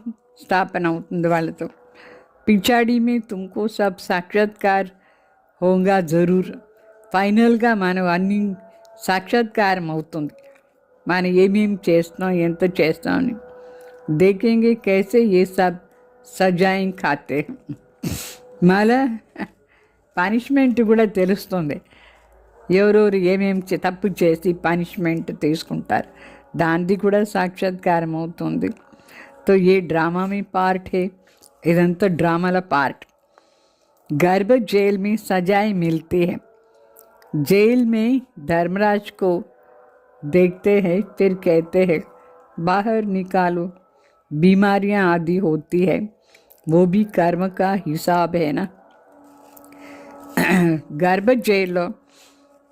స్థాపన అవుతుంది వాళ్ళతో. పిచాడి మీ తుమ్కో సబ్ సాక్షాత్కార్ హోంగా జరూర్, ఫైనల్గా మనం అన్ని సాక్షాత్కారం అవుతుంది, మనం ఏమేమి చేస్తున్నాం ఎంత చేస్తాం అని. దేఖేంగే కైసే ఏ సబ్ సజాయి ఖాతే, మళ్ళా పనిష్మెంట్ కూడా తెలుస్తుంది, ఎవరెవరు ఏమేమి తప్పు చేసి పనిష్మెంట్ తీసుకుంటారు, దానిది కూడా సాక్షాత్కారం అవుతుంది. తో ఏ డ్రామా మీ పార్ట్ హే, ఇదంతా డ్రామాల పార్ట్. गर्भ जेल में सजाएं मिलती है, जेल में धर्मराज को देखते हैं फिर कहते हैं बाहर निकालो, बीमारियां आदि होती है, वो भी कर्म का हिसाब है ना. గర్భ జైల్లో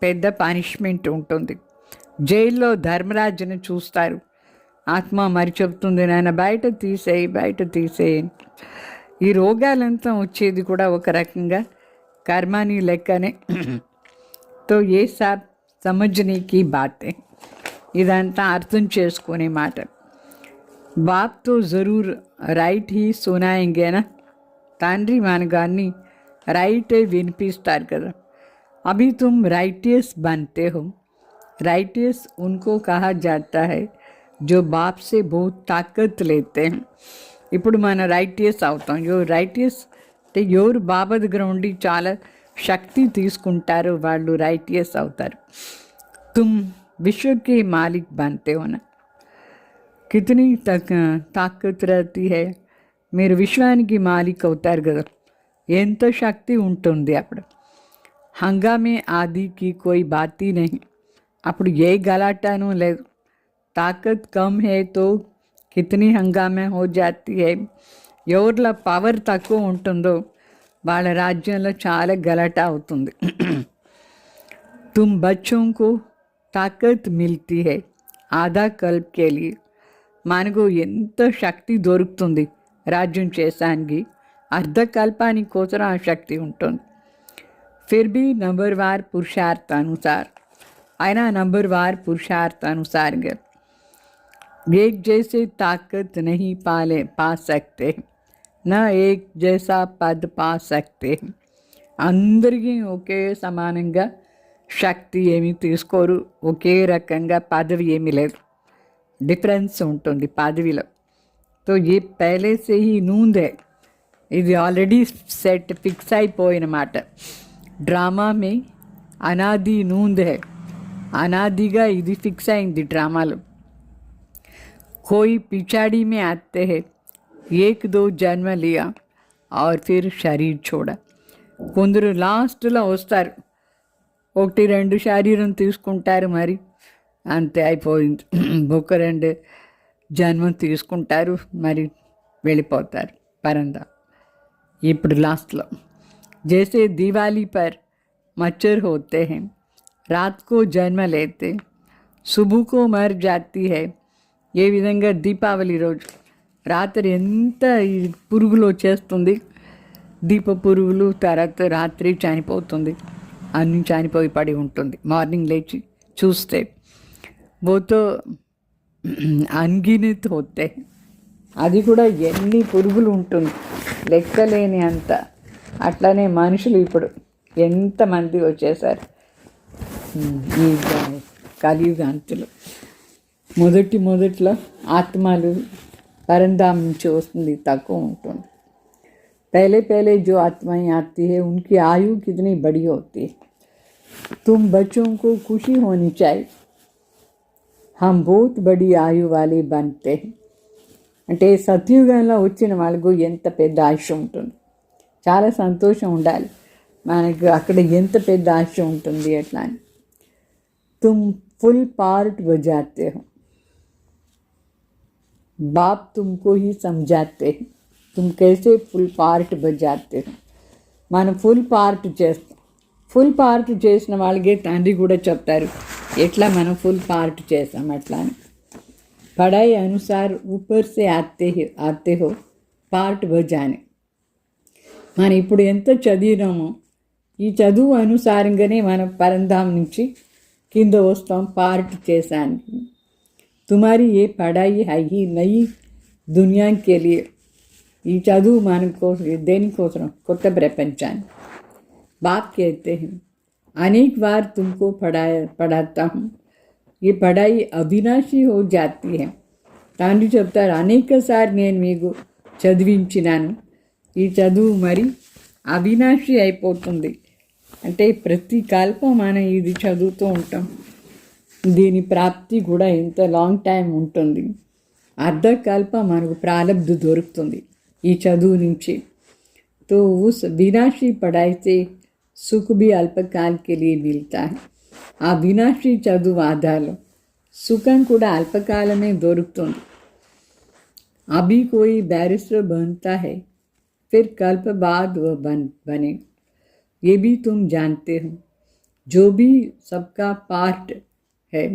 పెద్ద పనిష్మెంట్ ఉంటుంది. జైల్లో ధర్మరాజుని చూస్తారు, ఆత్మ మరి చెప్తుంది నాయన బయట తీసేయి. ఈ రోగాలంతా వచ్చేది కూడా ఒక రకంగా కర్మాని లెక్కనే. తో ఏ సాబ్ సమజ్నీకి బాతే, ఇదంతా అర్థం చేసుకునే మాట. బాప్తో జరూర్ రైట్ హీ సునాయింగేనా, తండ్రి మనకు అన్నీ రైటే వినిపిస్తారు కదా. అభి తుమ్ రైటియస్ बनते हो, राइटियस उनको कहा जाता है जो बाप से बहुत ताकत लेते हैं. ఇప్పుడు మన రైటియస్ అవుతాం. రైటియస్ అంటే ఎవరు బాబా దగ్గర ఉండి చాలా శక్తి తీసుకుంటారో వాళ్ళు రైటియస్ అవుతారు. తుమ్ విశ్వకి మాలిక్ बनते हो ना, కితనీ తాకత్ రహతీ హై, మీరు విశ్వానికి మాలిక్ అవుతారు కదా, ఎంత శక్తి ఉంటుంది అప్పుడు. హంగామే ఆదికి కోయి బాతీ నహీ, అప్పుడు ఏ గలాటాను లేదు. తాకత్ కమ్ హై తో కితనీ హంగామే హో జాతీ హై, ఎవరిలో పవర్ తక్కువ ఉంటుందో వాళ్ళ రాజ్యంలో చాలా గలాట అవుతుంది. తుమ్ బచ్చోంకు తాకత్ మిల్తీ హై ఆధా కల్ప్ కే లియే, మనకు ఎంత శక్తి దొరుకుతుంది రాజ్యం చేసానికి, అర్ధకల్పానికి కోసం ఆ శక్తి ఉంటుంది. ఫిర్ భీ నంబర్వార్ పురుషార్థానుసాर, అయినా నంబర్వార్ పురుషార్థానుసారంగా एक जैसे ताकत नहीं पा सकते, न एक जैसा पद पा सकते. అందరికీ ఒకే సమానంగా శక్తి ఏమీ తీసుకోరు, ఒకే రకంగా పదవి ఏమీ లేదు, డిఫరెన్స్ ఉంటుంది పదవిలో. తో ఏ పహలే సే హీ నూంద్ హై, ఇది ఆల్రెడీ సెట్ ఫిక్స్ అయిపోయిన మాట. డ్రామా మే అనాది నూంద్ హై, అనాదిగా ఇది ఫిక్స్ అయింది డ్రామాలో. कोई पिछाड़ी में आते हैं 1-2 जन्म लिया और फिर शरीर छोड़ा, కొందరు లాస్ట్లో వస్తారు, 1-2 శరీరం తీసుకుంటారు, మరి అంతే అయిపోయింది. 1-2 జన్మం తీసుకుంటారు, మరి వెళ్ళిపోతారు పరందా. ఇప్పుడు లాస్ట్లో जैसे दिवाली पर मच्छर होते हैं, रात को जन्म लेते, सुबह को मर जाती है. ఏ విధంగా దీపావళి రోజు రాత్రి ఎంత ఈ పురుగులు వచ్చేస్తుంది, దీప పురుగులు, తర్వాత రాత్రి చనిపోతుంది, అన్నీ చనిపోయి పడి ఉంటుంది. మార్నింగ్ లేచి చూస్తే బోతో అన్గినిత్ హోతే, అది కూడా ఎన్ని పురుగులు ఉంటుంది లెక్కలేని అంత అట్లానే మనుషులు ఇప్పుడు ఎంతమంది వచ్చేసారు ఈ కలియుగాంతులు. మొదట్లో ఆత్మలు परंधाम నుంచి వస్తుంది తక్కువ ఉంటుంది. पहले जो आत्माएं आती है उनकी आयु कितनी बड़ी होती है. तुम बच्चों को खुशी होनी चाहिए, हम बहुत बड़ी आयु वाले बनते हैं. అంటే సత్యుగంలో వచ్చిన వాళ్ళకు ఎంత పెద్ద ఆయుష్ ఉంటుంది, చాలా సంతోషం ఉండాలి మనకు. అక్కడ ఎంత పెద్ద ఆయుష్ ఉంటుంది అట్లా అని. तुम फुल पार्ट बजाते हो, बाप तुमको ही समझाते हैं तुम कैसे फुल पार्ट बजाते हो. మనం ఫుల్ పార్ట్ చేస్తాం. ఫుల్ పార్ట్ చేసిన వాళ్ళకే తండ్రి కూడా చెప్తారు ఎట్లా మనం ఫుల్ పార్ట్ చేస్తాం అట్లా అని. పढ़ाई अनुसार ऊपर से आते हो పార్ట్ బజానే. మనం ఇప్పుడు ఎంత చదివినామో ఈ చదువు అనుసారంగానే మనం పరంధాం నుంచి కింద వస్తాం పార్ట్ చేసానికి. తుమారి ఏ పढ़ाई है ही नई दुनिया के लिए. ఈ చదువు మన కోసం దేనికోసం, కొత్త ప్రపంచాన్ని. बाप कहते हैं अनेक बार तुमको पढ़ाता हूँ, ये पढ़ाई अविनाशी हो जाती है. తండ్రి చెప్తారు అనేకసారి నేను మీకు చదివించినాను, ఈ చదువు మరి అవినాశి అయిపోతుంది. అంటే ప్రతి కల్పం మనం ఇది చదువుతూ ఉంటాం, దీని ప్రాప్తి కూడా ఎంత లాంగ్ టైం ఉంటుంది. అర్ధకల్ప మనకు ప్రాలబ్ధి దొరుకుతుంది ఈ చదువు నుంచి. तो उस विनाशी पढ़ाई से सुख भी अल्पकाल के लिए मिलता है. ఆ వినాశీ చదువు ఆధారం సుఖం కూడా అల్పకాలమే దొరుకుతుంది. अभी कोई बैरिस्टर बनता है फिर कल्प बाद वह बने, ये भी तुम जानते हो. जो भी सबका पार्ट है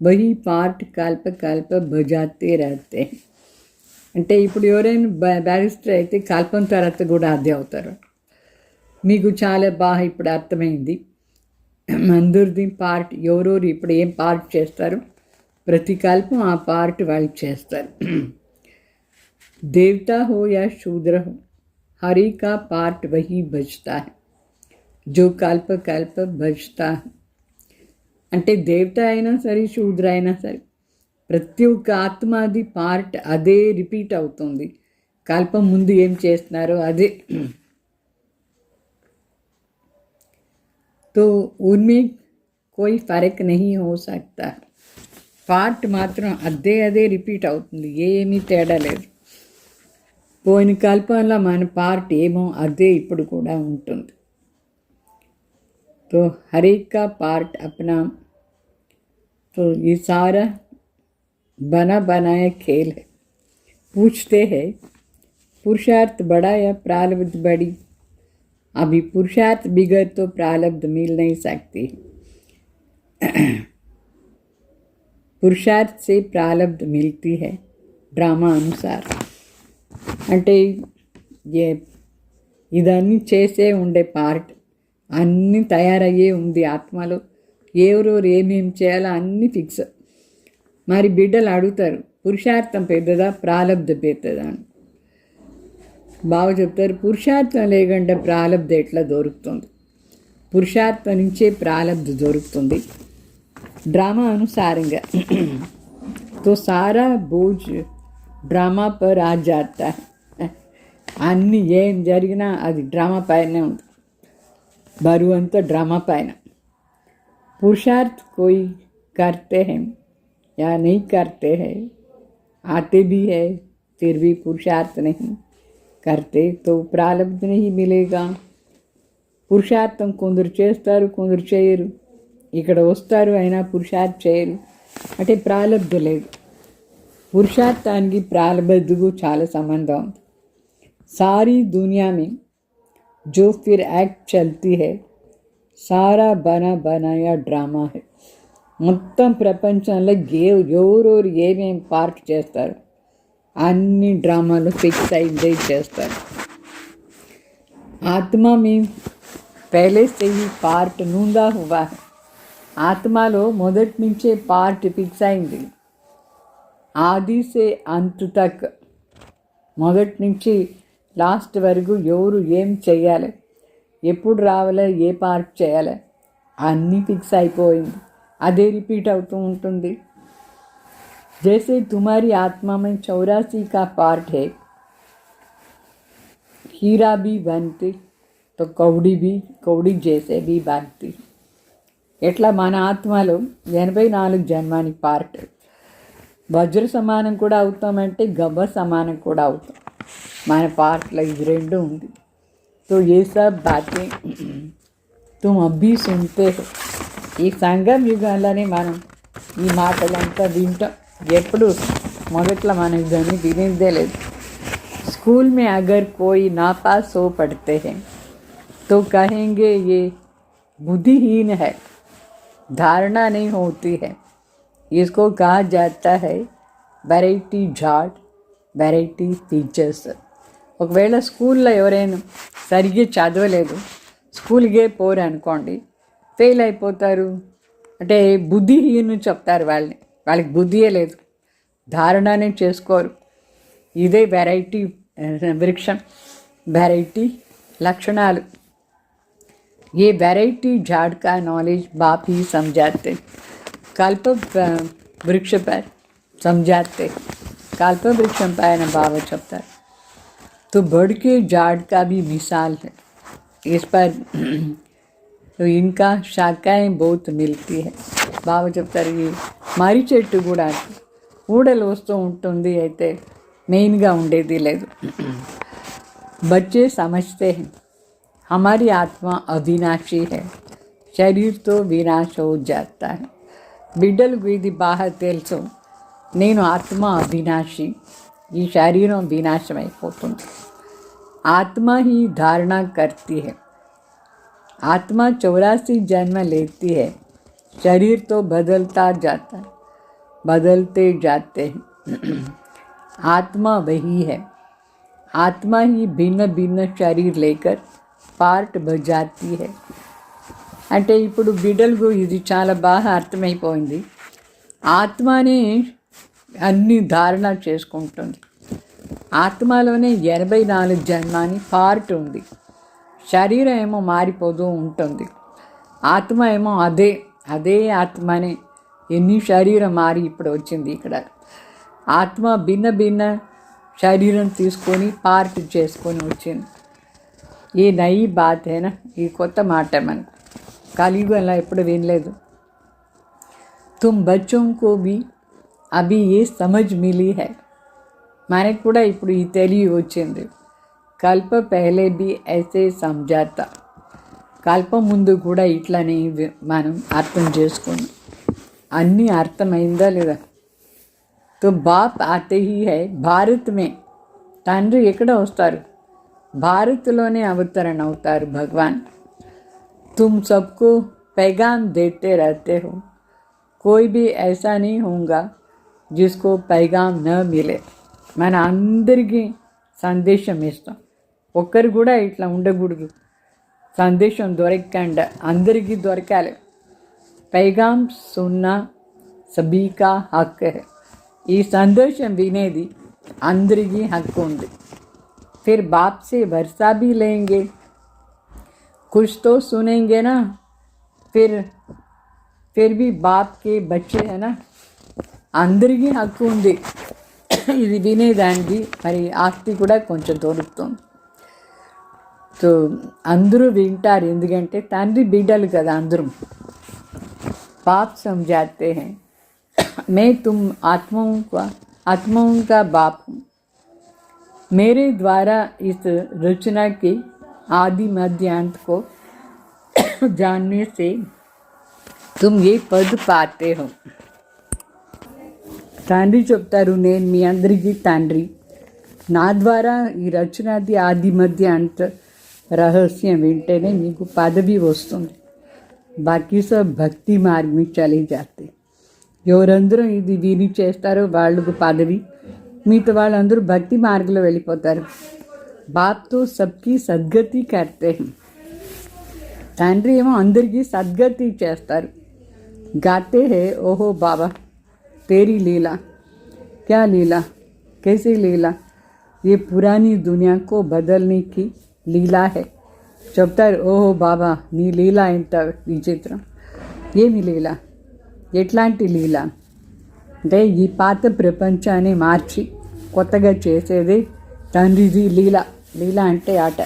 वही पार्ट कल्प कल्प बजाते रहते हैं. అంటే ఇప్పుడు ఎవరైనా బ్యారిస్టర్ అయితే కల్పం తర్వాత కూడా అదే అవుతారు. మీకు చాలా బాగా ఇప్పుడు అర్థమైంది. అందరిది పార్ట్ ఎవరెవరు ఇప్పుడు ఏం పార్ట్ చేస్తారు, ప్రతి కల్పం ఆ పార్ట్ వాళ్ళు చేస్తారు. देवता हो या शूद्र हो हरि का पार्ट वही बजता है जो कल्प कल्प बजता है. అంటే దేవత అయినా సరే శూద్ర అయినా సరే ప్రతి ఒక్క ఆత్మది పార్ట్ అదే రిపీట్ అవుతుంది. కల్పం ముందు ఏం చేస్తున్నారో అదే. तो उनमें कोई फर्क नहीं हो सकता. పార్ట్ మాత్రం అదే రిపీట్ అవుతుంది, ఏమీ తేడా లేదు. పోయిన కల్పంలో మన పార్ట్ ఏమో అదే ఇప్పుడు కూడా ఉంటుంది. तो हर एक का पार्ट अपना. तो ये सारा बना बनाया खेल है. पूछते हैं पुरुषार्थ बड़ा या प्रारब्ध बड़ी. अभी पुरुषार्थ बिगड़ तो प्रारब्ध मिल नहीं सकती. पुरुषार्थ से प्रारब्ध मिलती है ड्रामा अनुसार. అంటే ఇదన్నీ చేసే ఉండే పార్ట్ అన్నీ తయారయ్యే ఉంది ఆత్మలో. ఎవరెవరు ఏమేమి చేయాలో అన్నీ ఫిక్స్. మరి బిడ్డలు అడుగుతారు పురుషార్థం పెద్దదా ప్రాలబ్ధ పెద్దదా అని. బాగా చెప్తారు పురుషార్థం లేకుండా ప్రాలబ్ధ ఎట్లా దొరుకుతుంది, పురుషార్థం నుంచే ప్రాలబ్ధ దొరుకుతుంది డ్రామా అనుసారంగా. तो सारा बोझ డ్రామా పర్ ఆ జాతా. అన్నీ ఏం జరిగినా అది డ్రామా పైనే ఉంది, బరువు అంతా డ్రామా పైన. पुरुषार्थ कोई करते हैं या नहीं करते हैं, आते भी है फिर भी पुरुषार्थ नहीं करते तो प्रारब्ध नहीं मिलेगा. పురుషార్థం కొందరు చేస్తారు కొందరు చేయరు, ఇక్కడ వస్తారు అయినా పురుషార్థం చేయరు అంటే ప్రాలబ్ధ లేదు. పురుషార్థానికి ప్రాలబ్ధకు చాలా సంబంధం ఉంది. सारी दुनिया में जो फिर एक्ट चलती है सारा बना बनाया ड्रामा है. మొత్తం ప్రపంచంలో ఎవరెవరు ఏమేమి పార్ట్ చేస్తారు అన్ని డ్రామాలు ఫిక్స్ అయిందే చేస్తారు. ఆత్మ में पहले से ही पार्ट नूंदा हुआ है. ఆత్మలో మొదటి నుంచే పార్ట్ ఫిక్స్ అయింది. ఆది సే అంత్ తక్ మొదటి నుంచి లాస్ట్ వరకు ఎవరు ఏం చేయాలి, ఎప్పుడు రావాలి, ఏ పార్ట్ చేయాలి అన్నీ ఫిక్స్ అయిపోయింది. అదే రిపీట్ అవుతూ ఉంటుంది. जैसे तुम्हारी आत्मा में 84 का पार्ट है, हीरा भी बनती तो कौड़ी जैसे भी बनती. ఎట్లా మన ఆత్మలో 84 జన్మాని పార్ట్. వజ్ర సమానం కూడా అవుతామంటే గవ్వ సమానం కూడా అవుతాం. మన పార్ట్లో ఇది రెండు ఉంది. तो ये सब बातें तुम अभी सुनते हो. ఈ సంగం యుగాల్లోనే మనం ఈ మాటలంతా వింటాం. ఎప్పుడు మొదట్లో మనం ఇవన్నీ వినేదే లేదు. स्कूल में अगर कोई नापास हो पढ़ते हैं तो कहेंगे ये बुद्धिहीन है, धारणा नहीं होती है. इसको कहा जाता है వెరైటీ జాడ్, వెరైటీ టీచర్స్. ఒకవేళ స్కూల్లో ఎవరైనా సరిగ్గా చదవలేదు, స్కూల్కే పోరు అనుకోండి, ఫెయిల్ అయిపోతారు. అంటే బుద్ధిహీను చెప్తారు వాళ్ళకి బుద్ధియే లేదు, ధారణనే చేసుకోరు. ఇదే వెరైటీ వృక్షం, వెరైటీ లక్షణాలు. ये वैरायटी झाड़ का नॉलेज बाप ही समझाते. कल्प वृक्ष पर समझाते. कल्प वृक्ष पैन बाबा చెప్తారు. तो बड़ के झाड़ का भी मिसाल है. इस पर तो इनका शाखाएँ बहुत मिलती है. బాబా చెప్తారు ఈ మర్రి చెట్టు కూడా ఊడలు వస్తూ ఉంటుంది, అయితే మెయిన్గా ఉండేది లేదు. बच्चे समझते हैं हमारी आत्मा अविनाशी है, शरीर तो विनाश हो जाता है. బిడ్డలకు ఇది బాగా తెలుసు, నేను ఆత్మ అవినాశి, ఈ శరీరం వినాశమైపోతుంది. ఆత్మ ही धारणा करती है. आत्मा 84 जन्म लेती है, शरीर तो बदलता जाता है, बदलते जाते हैं. आत्मा वही है. आत्मा ही भिन्न भिन्न शरीर लेकर పార్ట్ బజాती है. అంటే ఇప్పుడు బిడ్డలకు ఇది చాలా బాగా అర్థమైపోయింది. ఆత్మనే అన్ని ధారణ చేసుకుంటుంది. ఆత్మలోనే 84 జన్మాని పార్ట్ ఉంది. శరీరం ఏమో మారిపోతూ ఉంటుంది. ఆత్మ ఏమో అదే ఆత్మనే ఎన్ని శరీరం మారి ఇప్పుడు వచ్చింది ఇక్కడ. ఆత్మ భిన్న భిన్న శరీరం తీసుకొని పార్ట్ చేసుకొని వచ్చింది. ये नई बात है ना, ये కొత్త మాట మనకు కలియుగంలో ఎప్పుడు వినలేదు. तुम बच्चों को भी अभी ये समझ मिली है. మనకు కూడా ఇప్పుడు ఈ తెలివి వచ్చింది. కల్ప పహలే भी ऐसे समझाता. కల్ప ముందు కూడా ఇట్లనే మనం అర్థం చేసుకున్నాం. అన్నీ అర్థమైందా లేదా? तो बाप आते ही है भारत में. తండ్రి ఎక్కడ వస్తారు? భారత్లోనే అవతరణ అవుతారు భగవాన్. तुम सबको पैगाम देते रहते हो, कोई भी ऐसा नहीं होगा जिसको पैगाम न मिले. మన అందరికీ సందేశం ఇస్తాం, ఒక్కరు కూడా ఇట్లా ఉండకూడదు. సందేశం దొరకకుండా అందరికీ దొరకాలి. पैगाम सुनना सभी का हक है. ఈ సందేశం వినేది అందరికీ హక్కు ఉంది. फिर बाप से वर्षा भी लेंगे, कुछ तो सुनेंगे ना. फिर भी बाप के बच्चे है ना, అందరికీ హక్కు ఉంది ఇది వినేదానికి. మరి ఆస్తి కూడా కొంచెం దొరుకుతుంది. సో అందరూ వింటారు, ఎందుకంటే తండ్రి బిడ్డలు కదా అందరూ. बाप समझाते हैं मैं तुम आत्माओं का बाप हूँ. मेरे द्वारा इस रचना के आदि मध्य अंत को जानने से तुम ये पद पाते हो. తండ్రి చెప్తారు, నేను మీ అందరికీ తండ్రి. నా ద్వారా ఈ రచనాది ఆది మధ్య అంత రహస్యం వింటేనే మీకు పదవి వస్తుంది. బాకీ సబ్ భక్తి మార్గ में चले जाते. ఎవరందరూ ఇది విని చేస్తారో వాళ్ళకు పదవి, మిగతా వాళ్ళందరూ భక్తి మార్గంలో వెళ్ళిపోతారు. బాప్తో సబ్కి సద్గతి కర్తే. తండ్రి ఏమో అందరికీ సద్గతి చేస్తారు. గాతే హే ఓహో బాబా तेरी लीला, क्या लीला, कैसी लीला. ये पुरानी दुनिया को बदलने की लीला है చెప్తారు. ఓహో బాబా నీ లీల ఎంత విచిత్రం. ఏమి లీల, ఎట్లాంటి లీల అంటే ఈ పాత ప్రపంచాన్ని మార్చి కొత్తగా చేసేది తండ్రిది లీల. లీల అంటే ఆట.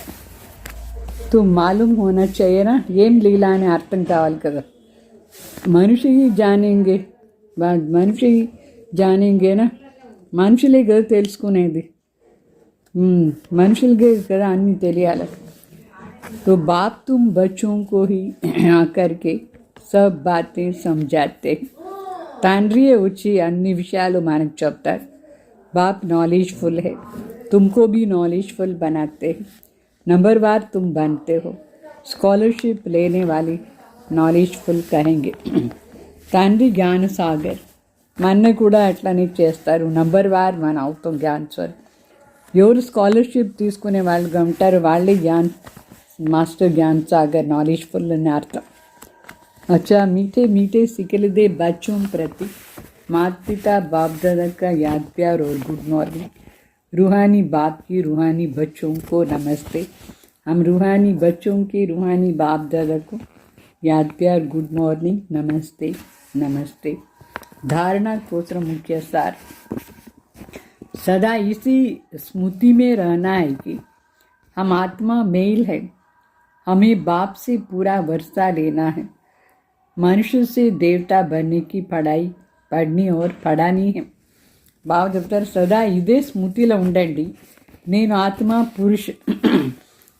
తు మాలూం హోనా చేయనా, ఏం లీల అని అర్థం కావాలి కదా. మనిషి జానేంగే, మనిషి జానేంగేనా, మనుషులే కదా తెలుసుకునేది, మనుషులకే కదా అన్నీ తెలియాలి. तो बाप तुम बच्चों को ही आकर के सब बातें समझाते. తండ్రియే వచ్చి అన్ని విషయాలు మనకు చెప్తారు. बाप नॉलेजफुल है, तुमको भी नॉलेजफुल बनाते हैं. नंबरवार तुम बनते हो. स्कॉलरशिप लेने वाली नॉलेजफुल कहेंगे. తండ్రి జ్ఞాన సాగర్, మన కూడా అట్లనే చేస్తారు. నంబర్వార్ మన అవుతాం జ్ఞాన్ సార్. ఎవరు స్కాలర్షిప్ తీసుకునే వాళ్ళుగా ఉంటారు వాళ్ళే జ్ఞాన్ मास्टर ज्ञान सागर नॉलेजफुल अर्थ. अच्छा, मीठे मीठे सिकलदे बच्चों प्रति माता पिता बाप दादा का याद प्यार और गुड मॉर्निंग. रूहानी बाप की रूहानी बच्चों को नमस्ते. हम रूहानी बच्चों की रूहानी बाप दादा को याद प्यार गुड मॉर्निंग नमस्ते नमस्ते. धारणा कोसर मुख्य सार. सदा इसी स्मृति में रहना है कि हम आत्मा मेल है. हमें बाप से पूरा वर्षा लेना है. मनुष्य से देवता बनने की पढ़ाई पढ़नी और पढ़ानी है. బాబా చెప్తారు సదా ఇదే స్మృతిలో ఉండండి. నేను ఆత్మ పురుష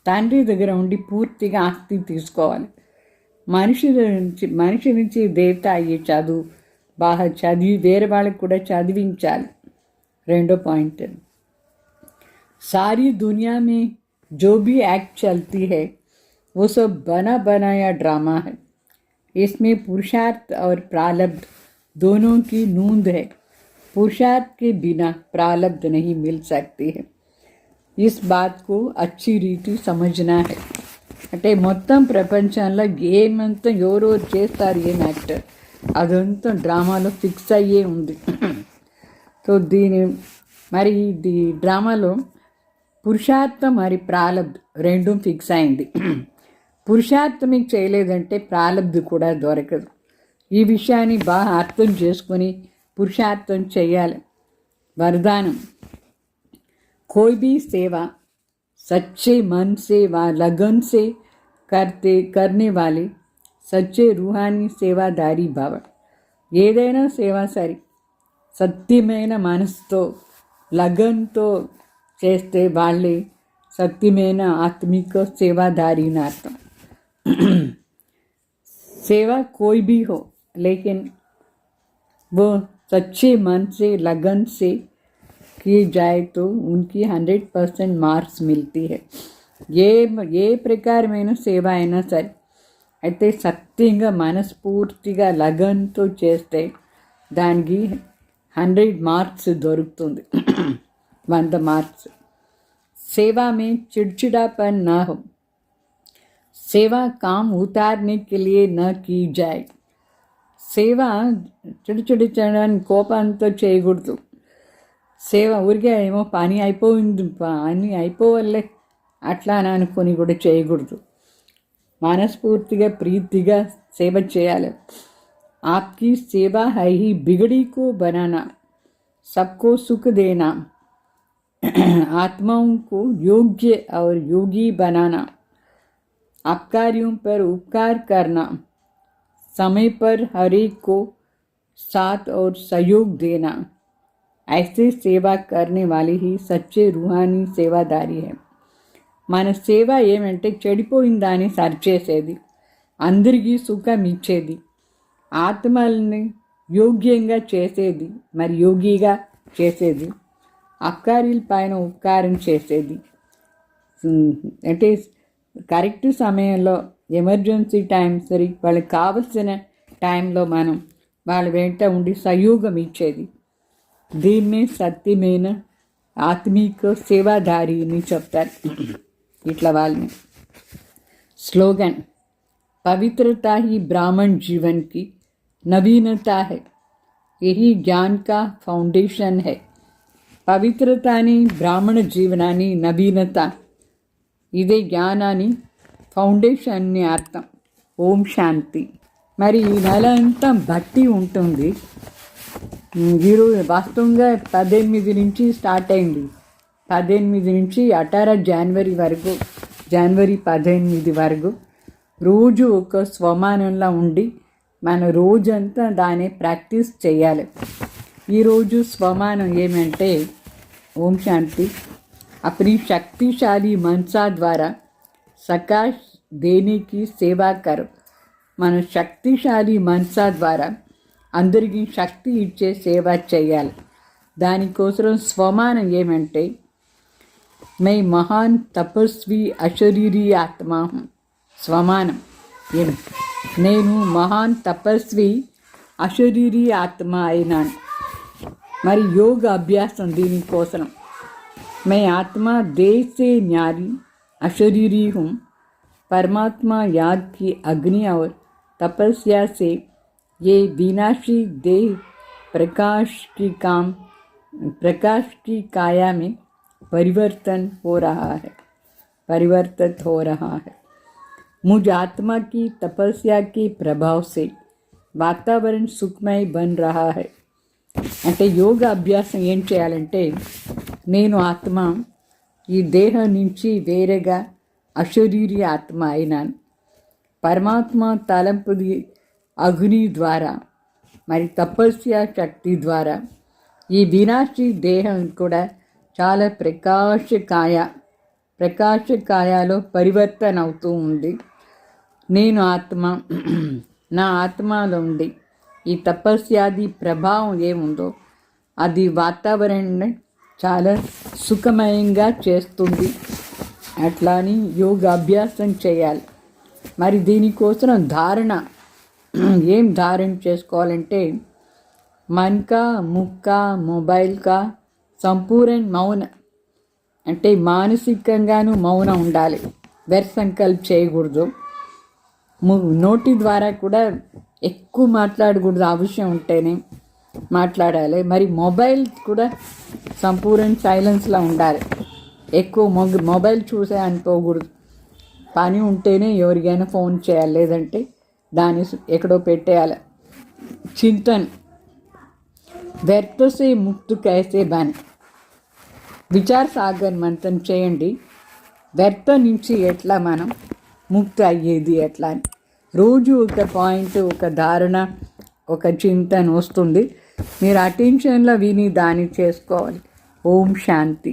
తండ్రి దగ్గర ఉండి పూర్తిగా ఆస్తి తీసుకోవాలి. మనిషి నుంచి దేవత అయ్యే చదువు బాగా చదివి వేరే వాళ్ళకి కూడా చదివించాలి. రెండో పాయింట్, सारी दुनिया में जो भी एक्ट चलती है वो सब बना बनाया ड्रामा है. इसमें पुरुषार्थ और प्रारब्ध दोनों की नूंद है. पुरुषार्थ के बिना प्रारब्ध नहीं मिल सकती है. इस बात को अच्छी रीति समझना है. అంటే మొత్తం ప్రపంచంలో ఏమంతా ఎవరెవరు చేస్తారు, ఏం యాక్టర్ అదంతా డ్రామాలో ఫిక్స్ అయ్యే ఉంది. సో దీని మరి ఇది డ్రామాలో పురుషార్థం మరి ప్రారబ్ధ్ రెండు ఫిక్స్ అయింది. పురుషార్థం మీకు చేయలేదంటే ప్రారబ్ధ్ కూడా దొరకదు. ఈ విషయాన్ని బాగా అర్థం చేసుకొని పురుషార్థం చేయాలి. वरदानम, कोई भी सेवा सच्चे मन से व लगन से करने वाले सच्चे रूहानी सेवादारी भव. ఏదైనా సేవ సరి సత్యమైన మనసుతో లగన్తో చేస్తే వాళ్ళే సత్యమైన ఆత్మిక సేవాదారి అని అర్థం. सेवा कोई भी हो लेकिन वो सच्चे मन से लगन से की जाए तो उनकी 100% मार्क्स मिलती है. ఏ ప్రకారమైన సేవ అయినా సరే అయితే సత్యంగా మనస్ఫూర్తిగా లగన్తో చేస్తే దానికి 100 మార్క్స్ దొరుకుతుంది, 100 మార్క్స్. सेवा में चिड़चिड़ापन न हो. सेवा काम उतारने के लिए न की जाए. సేవ చిడిచిడిచడానికి కోపంతో చేయకూడదు. సేవ ఊరికే ఏమో పని అయిపోయింది, పని అయిపోవల్లే అట్లా అని అనుకొని కూడా చేయకూడదు. మనస్ఫూర్తిగా ప్రీతిగా సేవ చేయాలి. आपकी सेवा है ही बिगड़ी को बनाना, सबको सुख देना, आत्माओं को योग्य और योगी बनाना, अपकारियों पर उपकार करना, समय पर हर एक को साथ और सहयोग देना. ऐसे सेवा करने वाले ही सच्चे रूहानी सेवादारी है. మన సేవ ఏమంటే చెడిపోయిన దాన్ని సరిచేసేది, అందరికీ సుఖం ఇచ్చేది, ఆత్మల్ని యోగ్యంగా చేసేది, మరి యోగిగా చేసేది, అప్కారీల పైన ఉపకారం చేసేది. అంటే కరెక్ట్ సమయంలో ఎమర్జెన్సీ టైం సరి వాళ్ళకి కావలసిన టైంలో మనం వాళ్ళ వెంట ఉండి సహయోగం ఇచ్చేది. దీన్నే సత్యమైన ఆత్మిక సేవాదారి అని చెప్తారు. ఇట్లా వాళ్ళని. స్లోగన్, पवित्रता ही ब्राह्मण जीवन की नवीनता है. यही ज्ञान का फाउंडेशन है. పవిత్రత అని, బ్రాహ్మణ జీవనాన్ని, నవీనత, ఇదే జ్ఞానాన్ని ఫౌండేషన్ అని అర్థం. ఓం శాంతి. మరి ఈ నెల అంతా భక్తి ఉంటుంది. ఈరోజు వాస్తవంగా 18 నుంచి స్టార్ట్ అయింది. 18 నుంచి 18 జనవరి వరకు, జనవరి 18 వరకు రోజు ఒక స్వమానంలో ఉండి మన రోజంతా దాన్ని ప్రాక్టీస్ చేయాలి. ఈరోజు స్వమానం ఏమంటే ఓం శాంతి. अपनी शक्तिशाली मनसा द्वारा सकाश देने की सेवा करो. మన శక్తిశాలి మనసా ద్వారా అందరికీ శక్తి ఇచ్చే సేవ చేయాలి. దానికోసం స్వమానం ఏమంటే మై మహాన్ తపస్వి అశరీరీ ఆత్మా. స్వమానం ఏమి? నేను మహాన్ తపస్వి అశరీరీ ఆత్మ అయినాను. మరి యోగ అభ్యాసం దీనికోసం मैं आत्मा देह से न्यारी अशरीरी हूँ. परमात्मा याद की अग्नि और तपस्या से ये विनाशी देह प्रकाश की काया में परिवर्तित हो रहा है. मुझ आत्मा की तपस्या के प्रभाव से वातावरण सुखमय बन रहा है. అంటే యోగ అభ్యాసం ఏం చేయాలంటే నేను ఆత్మ ఈ దేహం నుంచి వేరేగా అశరీరీ ఆత్మ అయినాను. పరమాత్మ తలంపుది అగ్ని ద్వారా మరి తపస్య శక్తి ద్వారా ఈ వినాశీ దేహం కూడా చాలా ప్రకాశకాయలో పరివర్తన అవుతూ ఉంది. నేను ఆత్మ, నా ఆత్మలో ఉండి ఈ తపస్యాది ప్రభావం ఏముందో అది వాతావరణాన్ని చాలా సుఖమయంగా చేస్తుంది. అట్లా అని యోగాభ్యాసం చేయాలి. మరి దీనికోసం ఏం ధారణ చేసుకోవాలంటే मन का, मुख का, मोबाइल का సంపూర్ణ మౌన. అంటే మానసికంగాను మౌనం ఉండాలి. సంకల్ప చేయకూడదు. నోటి ద్వారా కూడా ఎక్కువ మాట్లాడకూడదు. అవసరం ఉంటేనే మాట్లాడాలి. మరి మొబైల్ కూడా సంపూర్ణ సైలెన్స్లో ఉండాలి. ఎక్కువ మొబైల్ చూసే అనుకోకూడదు. పని ఉంటేనే ఎవరికైనా ఫోన్ చేయాలి, లేదంటే దాన్ని ఎక్కడో పెట్టేయాలి. చింతన్ వ్యర్థ సే ముక్తు కైసే బన్. విచార సాగర్ మంతన్ చేయండి. వ్యర్థ నుంచి ఎట్లా మనం ముక్తి అయ్యేది ఎట్లా అని రోజు ఒక పాయింట్, ఒక ధారణ, ఒక చింతన వస్తుంది. మీరు అటెన్షన్లో విని దాన్ని చేసుకోవాలి. ఓం శాంతి.